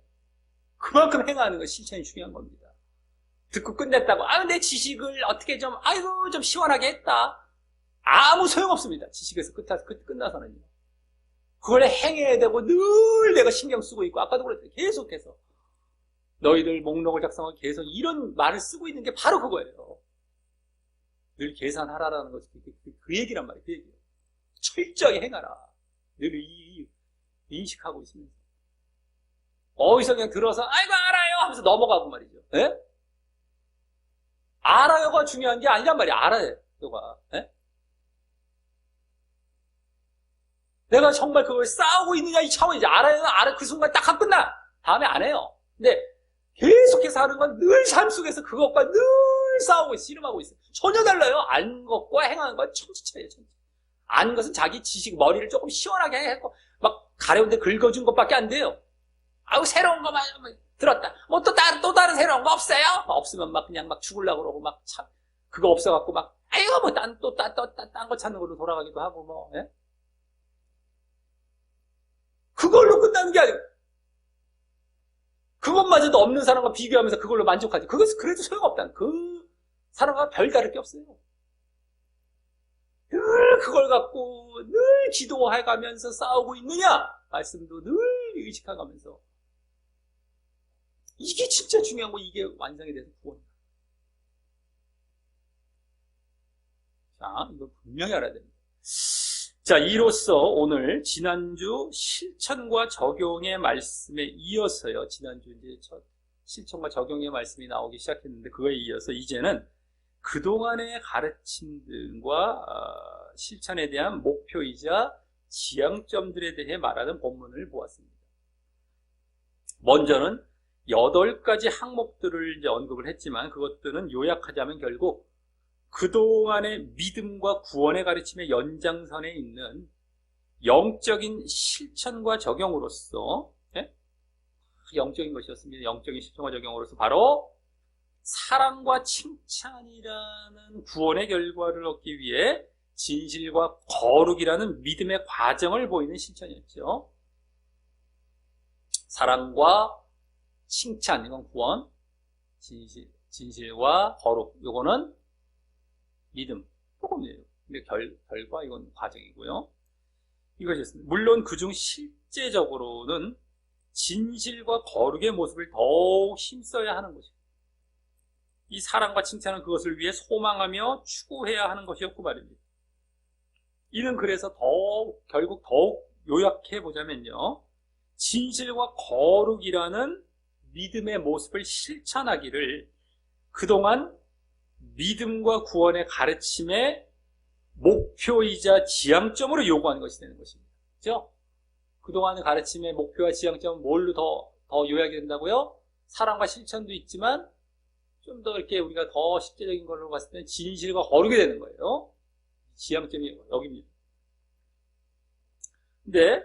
그만큼 행하는 거, 실천이 중요한 겁니다. 듣고 끝냈다고 내 지식을 어떻게 좀 시원하게 했다, 아무 소용없습니다. 지식에서 끝나서는요. 그걸 행해야 되고 늘 내가 신경 쓰고 있고, 아까도 그랬죠. 계속해서 너희들 목록을 작성하고 계속 이런 말을 쓰고 있는 게 바로 그거예요. 늘 계산하라라는 것이 그 얘기란 말이에요. 그 얘기예요. 철저히 행하라. 늘 인식하고 있으면서 어디서 그냥 들어서 알아요 하면서 넘어가고 말이죠. 알아요가 중요한 게 아니란 말이에요. 알아요가. 내가 정말 그걸 싸우고 있느냐 이 차원이지. 알아 그 순간 딱 하고 끝나. 다음에 안 해요. 근데 계속해서 하는 건 늘 삶 속에서 그것과 늘 싸우고 있어. 씨름하고 있어. 전혀 달라요. 안 것과 행하는 건 천지 차이에요. 천지. 아는 것은 자기 지식, 머리를 조금 시원하게 했고 막 가려운데 긁어준 것밖에 안 돼요. 아우 새로운 거만 들었다. 뭐 또 다른 새로운 거 없어요? 없으면 막 그냥 막 죽으려고 그러고 막 참 그거 없어갖고 막 아이고 뭐 딴 거 찾는 걸로 돌아가기도 하고 뭐. 예? 그걸로 끝나는 게 아니고 그것마저도 없는 사람과 비교하면서 그걸로 만족하지. 그것은 그래도 소용없다는 그 사람과 별다를 게 없어요. 늘 그걸 갖고 늘 기도해가면서 싸우고 있느냐? 말씀도 늘 의식해가면서 이게 진짜 중요한 거. 이게 완성이 돼서 구원이다. 자, 이거 분명히 알아야 됩니다. 자, 이로써 오늘 지난주 실천과 적용의 말씀에 이어서요. 지난주 이제 첫 실천과 적용의 말씀이 나오기 시작했는데 그거에 이어서 이제는 그동안의 가르침들과 실천에 대한 목표이자 지향점들에 대해 말하는 본문을 보았습니다. 먼저는 8가지 항목들을 이제 언급을 했지만 그것들은 요약하자면 결국 그동안의 믿음과 구원의 가르침의 연장선에 있는 영적인 실천과 적용으로서, 예? 영적인 것이었습니다. 영적인 실천과 적용으로서 바로 사랑과 칭찬이라는 구원의 결과를 얻기 위해 진실과 거룩이라는 믿음의 과정을 보이는 실천이었죠. 사랑과 칭찬, 이건 구원, 진실과 거룩, 이거는 믿음, 조금이에요. 근데 결과, 이건 과정이고요. 이것이었습니다. 물론 그중 실제적으로는 진실과 거룩의 모습을 더욱 힘써야 하는 것입니다. 이 사랑과 칭찬은 그것을 위해 소망하며 추구해야 하는 것이었고 말입니다. 이는 그래서 결국 더욱 요약해보자면요. 진실과 거룩이라는 믿음의 모습을 실천하기를 그동안 믿음과 구원의 가르침의 목표이자 지향점으로 요구하는 것이 되는 것입니다. 그렇죠? 그동안의 가르침의 목표와 지향점은 뭘로 더 요약이 된다고요? 사랑과 실천도 있지만 좀 더 이렇게 우리가 더 실제적인 걸로 봤을 때는 진실과 거룩이 되는 거예요. 지향점이 여기입니다. 근데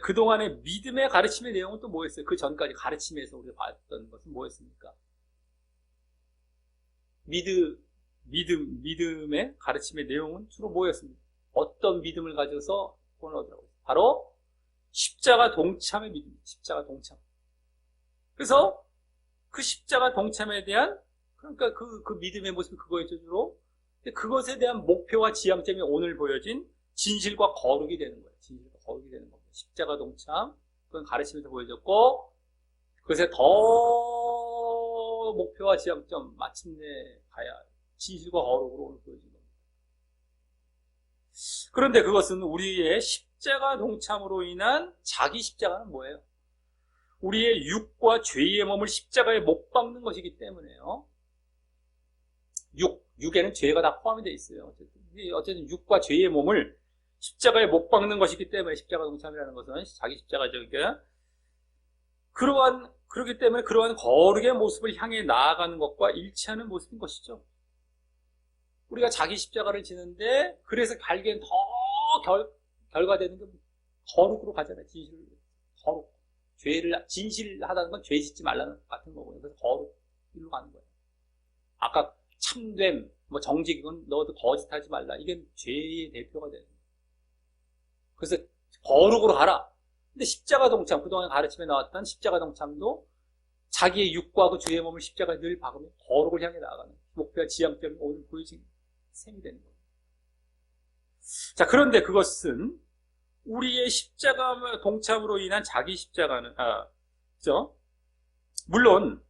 그동안의 믿음의 가르침의 내용은 또 뭐였어요? 그 전까지 가르침에서 우리가 봤던 것은 뭐였습니까? 믿음의 가르침의 내용은 주로 뭐였습니까? 어떤 믿음을 가져서 구원을 얻으라고 했어요? 바로 십자가 동참의 믿음입니다. 십자가 동참. 그래서 그 십자가 동참에 대한 그러니까 그 믿음의 모습이 그거였죠, 주로. 그것에 대한 목표와 지향점이 오늘 보여진 진실과 거룩이 되는 거예요. 진실과 거룩이 되는 겁니다. 십자가 동참, 그건 가르침에서 보여졌고, 그것에 더 목표와 지향점, 마침내 가야 진실과 거룩으로 오늘 보여진 겁니다. 그런데 그것은 우리의 십자가 동참으로 인한 자기 십자가는 뭐예요? 우리의 육과 죄의 몸을 십자가에 못 박는 것이기 때문에요. 육에는 죄가 다 포함이 되어 있어요. 어쨌든 육과 죄의 몸을 십자가에 못 박는 것이기 때문에 십자가 동참이라는 것은 자기 십자가적이게 그러기 때문에 그러한 거룩의 모습을 향해 나아가는 것과 일치하는 모습인 것이죠. 우리가 자기 십자가를 지는데 그래서 갈기엔 더 결과되는 게 거룩으로 가잖아요. 거룩. 진실하다는 건 죄 짓지 말라는 것 같은 거고요. 그래서 거룩으로 가는 거예요. 아까 참됨, 정직, 이건 너도 거짓하지 말라. 이게 죄의 대표가 되는 거예요. 그래서 거룩으로 가라. 근데 십자가 동참, 그동안 가르침에 나왔던 십자가 동참도 자기의 육과 그 죄의 몸을 십자가에 늘 박으며 거룩을 향해 나아가는 목표와 지향점이 오늘 보여진 셈이 되는 거예요. 자, 그런데 그것은 우리의 십자가 동참으로 인한 자기 십자가는, 그죠? 물론,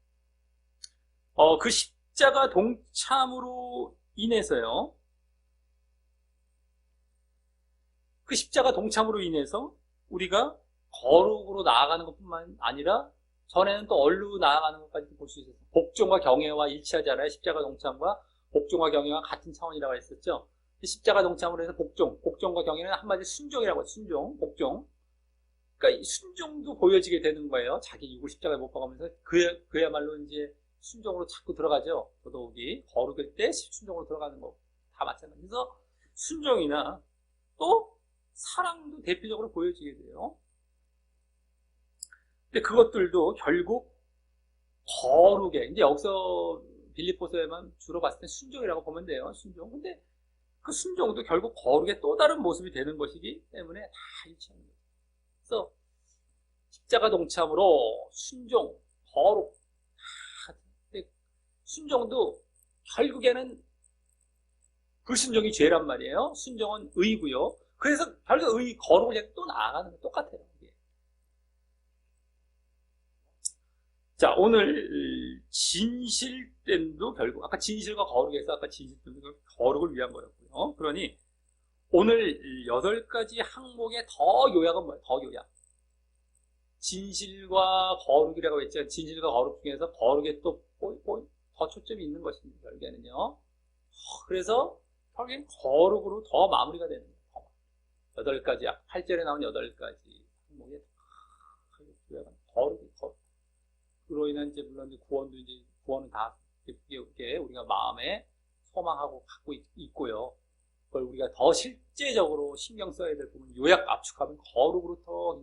그 십자가 동참으로 인해서요, 그 십자가 동참으로 인해서 우리가 거룩으로 나아가는 것뿐만 아니라 전에는 또 얼로 나아가는 것까지 볼 수 있었어요. 복종과 경외와 일치하지 않아요. 십자가 동참과 복종과 경외와 같은 차원이라고 했었죠. 십자가 동참으로 해서 복종과 경외는 한마디로 순종이라고 해요. 순종, 복종. 그러니까 이 순종도 보여지게 되는 거예요. 자기 육을 십자가에 못 박으면서 그야말로 이제 순종으로 자꾸 들어가죠. 더더욱이 거룩일 때 순종으로 들어가는 거 다 마찬가지. 그래서 순종이나 또 사랑도 대표적으로 보여지게 돼요. 근데 그것들도 결국 거룩에, 이제 여기서 빌립보서에만 주로 봤을 때 순종이라고 보면 돼요. 순종. 근데 그 순종도 결국 거룩의 또 다른 모습이 되는 것이기 때문에 다 일치하는 거예요. 그래서 십자가 동참으로 순종, 거룩, 순종도 결국에는 불순종이 죄란 말이에요. 순종은 의고요. 그래서 결국 거룩을 향해 또 나아가는 거 똑같아요. 이게. 자, 오늘 진실됨도 결국 아까 진실과 거룩에서 아까 진실됨도 거룩을 위한 거였고요. 그러니 오늘 8가지 항목의 더 요약은 뭐예요? 더 요약. 진실과 거룩이라고 했죠. 진실과 거룩 중에서 거룩에 또 더 초점이 있는 것입니다. 결국에는요. 그래서 결국엔 거룩으로 더 마무리가 되는 거예요. 8가지, 8절에 나온 8가지 항목의 거룩이 거룩. 그로 인한 이제 물론 구원은 다 이렇게 우리가 마음에 소망하고 갖고 있고요. 그걸 우리가 더 실제적으로 신경 써야 될 부분 요약 압축하면 거룩으로 더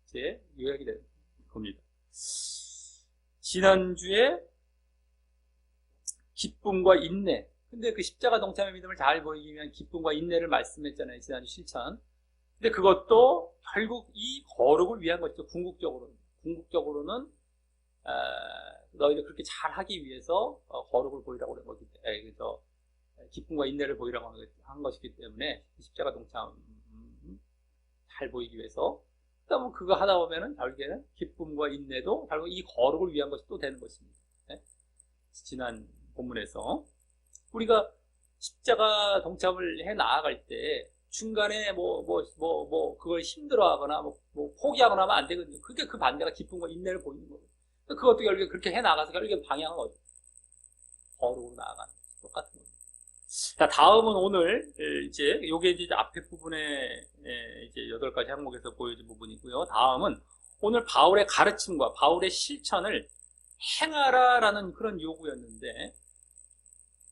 이제 요약이 되는 겁니다. 지난주에 기쁨과 인내. 근데 그 십자가 동참의 믿음을 잘 보이기 위한 기쁨과 인내를 말씀했잖아요. 지난주 실천. 근데 그것도 결국 이 거룩을 위한 것이죠. 궁극적으로는 너희들 그렇게 잘 하기 위해서 거룩을 보이라고 그런 거기 때문에 그래서 기쁨과 인내를 보이라고 한 것이기 때문에 십자가 동참 잘 보이기 위해서 그다음에 그거 하다 보면은 결국에는 기쁨과 인내도 결국 이 거룩을 위한 것이 또 되는 것입니다. 네? 지난 본문에서 우리가 십자가 동참을 해 나아갈 때 중간에 그걸 힘들어하거나 포기하거나 하면 안 되거든요. 그게 그 반대가 기쁨과 인내를 보이는 거예요. 그것도 결국에 그렇게 해 나가서 결국에 방향은 어디? 거룩으로 나아가는 똑같은 겁니다. 자, 다음은 오늘 요게 이제 앞에 부분에 이제 8가지 항목에서 보여진 부분이고요. 다음은 오늘 바울의 가르침과 바울의 실천을 행하라라는 그런 요구였는데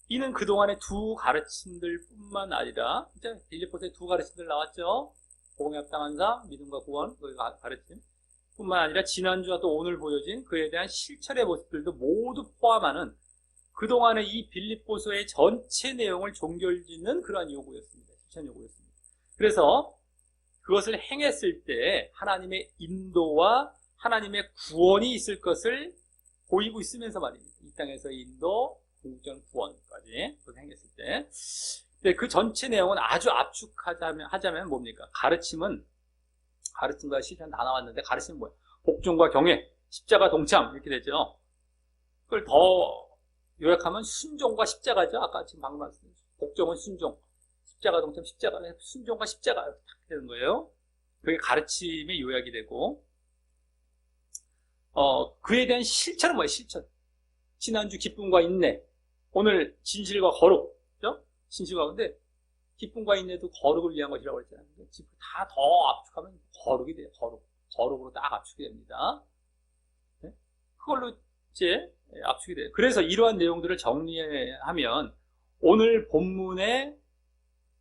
이는 그동안의 두 가르침들 뿐만 아니라 빌립보서에 두 가르침들 나왔죠. 복음에 합당한 삶, 믿음과 구원, 그 가르침 뿐만 아니라 지난주와 또 오늘 보여진 그에 대한 실천의 모습들도 모두 포함하는 그동안의 이 빌립보서의 전체 내용을 종결짓는 그러한 요구였습니다. 실천 요구였습니다. 그래서 그것을 행했을 때 하나님의 인도와 하나님의 구원이 있을 것을 보이고 있으면서 말입니다. 이 땅에서의 인도, 궁극적 구원까지 행했을 때. 근데 그 전체 내용은 아주 압축하자면 뭡니까? 가르침과 실천 다 나왔는데 가르침은 뭐예요? 복종과 경외, 십자가 동참 이렇게 되죠. 그걸 더 요약하면 순종과 십자가죠. 아까 지금 방금 말씀드렸죠. 복종은 순종, 십자가 동참, 순종과 십자가 이렇게 딱 되는 거예요. 그게 가르침의 요약이 되고 그에 대한 실천은 뭐예요? 실천. 지난주 기쁨과 인내, 오늘 진실과 거룩, 그죠? 진실과 근데 기쁨과 인내도 거룩을 위한 것이라고 했잖아요. 다 더 압축하면 거룩이 돼요. 거룩으로 딱 압축이 됩니다. 네? 그걸로 이제 압축이 돼요. 그래서 이러한 내용들을 정리하면 오늘 본문의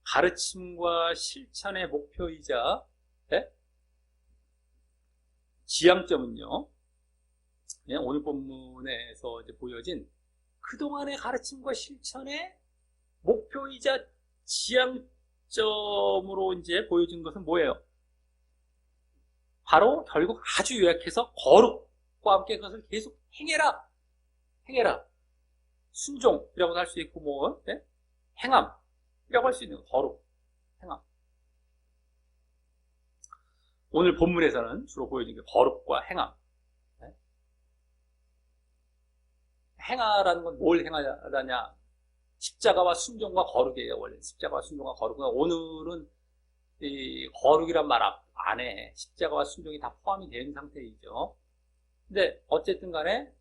가르침과 실천의 목표이자 지향점은요. 오늘 본문에서 이제 보여진 그동안의 가르침과 실천의 목표이자 지향점으로 이제 보여진 것은 뭐예요? 바로 결국 아주 요약해서 거룩과 함께 그것을 계속 행해라. 순종이라고도 할 수 있고 행함이라고 할 수 있는 거룩, 행함. 오늘 본문에서는 주로 보여진 게 거룩과 행함. 행하라는 건 뭘 행하냐? 십자가와 순종과 거룩이에요. 원래 십자가와 순종과 거룩은 오늘은 이 거룩이란 말 안에 십자가와 순종이 다 포함이 된 상태이죠. 근데 어쨌든 간에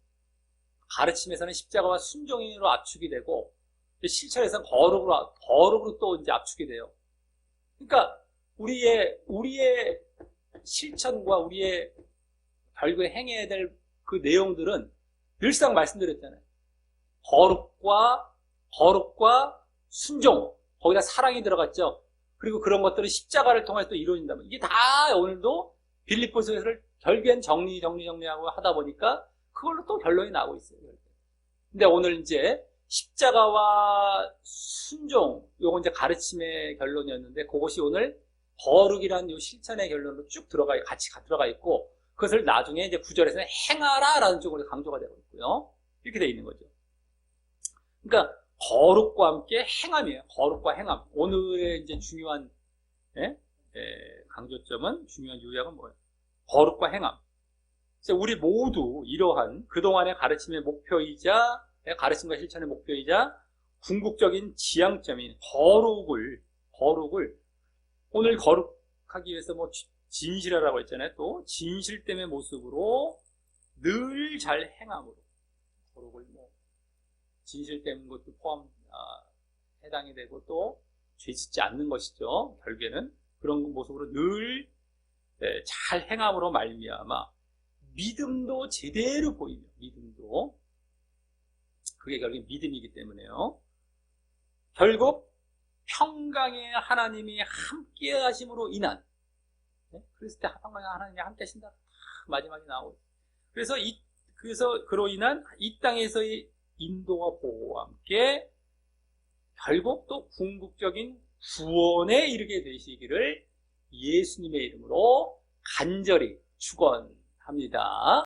가르침에서는 십자가와 순종으로 압축이 되고 실천에서 거룩으로 또 이제 압축이 돼요. 그러니까 우리의 실천과 우리의 결국에 행해야 될 그 내용들은 늘상 말씀드렸잖아요. 거룩과 순종, 거기다 사랑이 들어갔죠. 그리고 그런 것들은 십자가를 통해서 또 이루어진다면 이게 다 오늘도 빌립보서를 결국엔 정리하고 하다 보니까 그걸로 또 결론이 나고 있어요. 근데 오늘 이제 십자가와 순종, 요거 이제 가르침의 결론이었는데 그것이 오늘 거룩이라는 요 실천의 결론으로 쭉 같이 들어가 있고 그것을 나중에 이제 9절에서는 행하라 라는 쪽으로 강조가 되고 있고요. 이렇게 되어 있는 거죠. 그러니까 거룩과 함께 행함이에요. 거룩과 행함. 오늘의 이제 중요한 강조점은 중요한 요약은 뭐예요? 거룩과 행함. 그래서 우리 모두 이러한 그동안의 가르침의 목표이자 가르침과 실천의 목표이자 궁극적인 지향점인 거룩을 오늘 거룩하기 위해서 뭐 진실하라고 했잖아요. 또 진실됨의 모습으로 늘 잘 행함으로 거룩을 뭐 진실된 것도 해당이 되고 또 죄짓지 않는 것이죠. 결국에는 그런 모습으로 늘 잘 행함으로 말미암아 믿음도 제대로 보이며 믿음도 그게 결국 믿음이기 때문에요. 결국 평강의 하나님이 함께 하심으로 인한 그랬을 때 평강의 하나님이 함께 하신다. 마지막에 나오고 그래서 그로 인한 이 땅에서의 인도와 보호와 함께 결국 또 궁극적인 구원에 이르게 되시기를 예수님의 이름으로 간절히 축원합니다.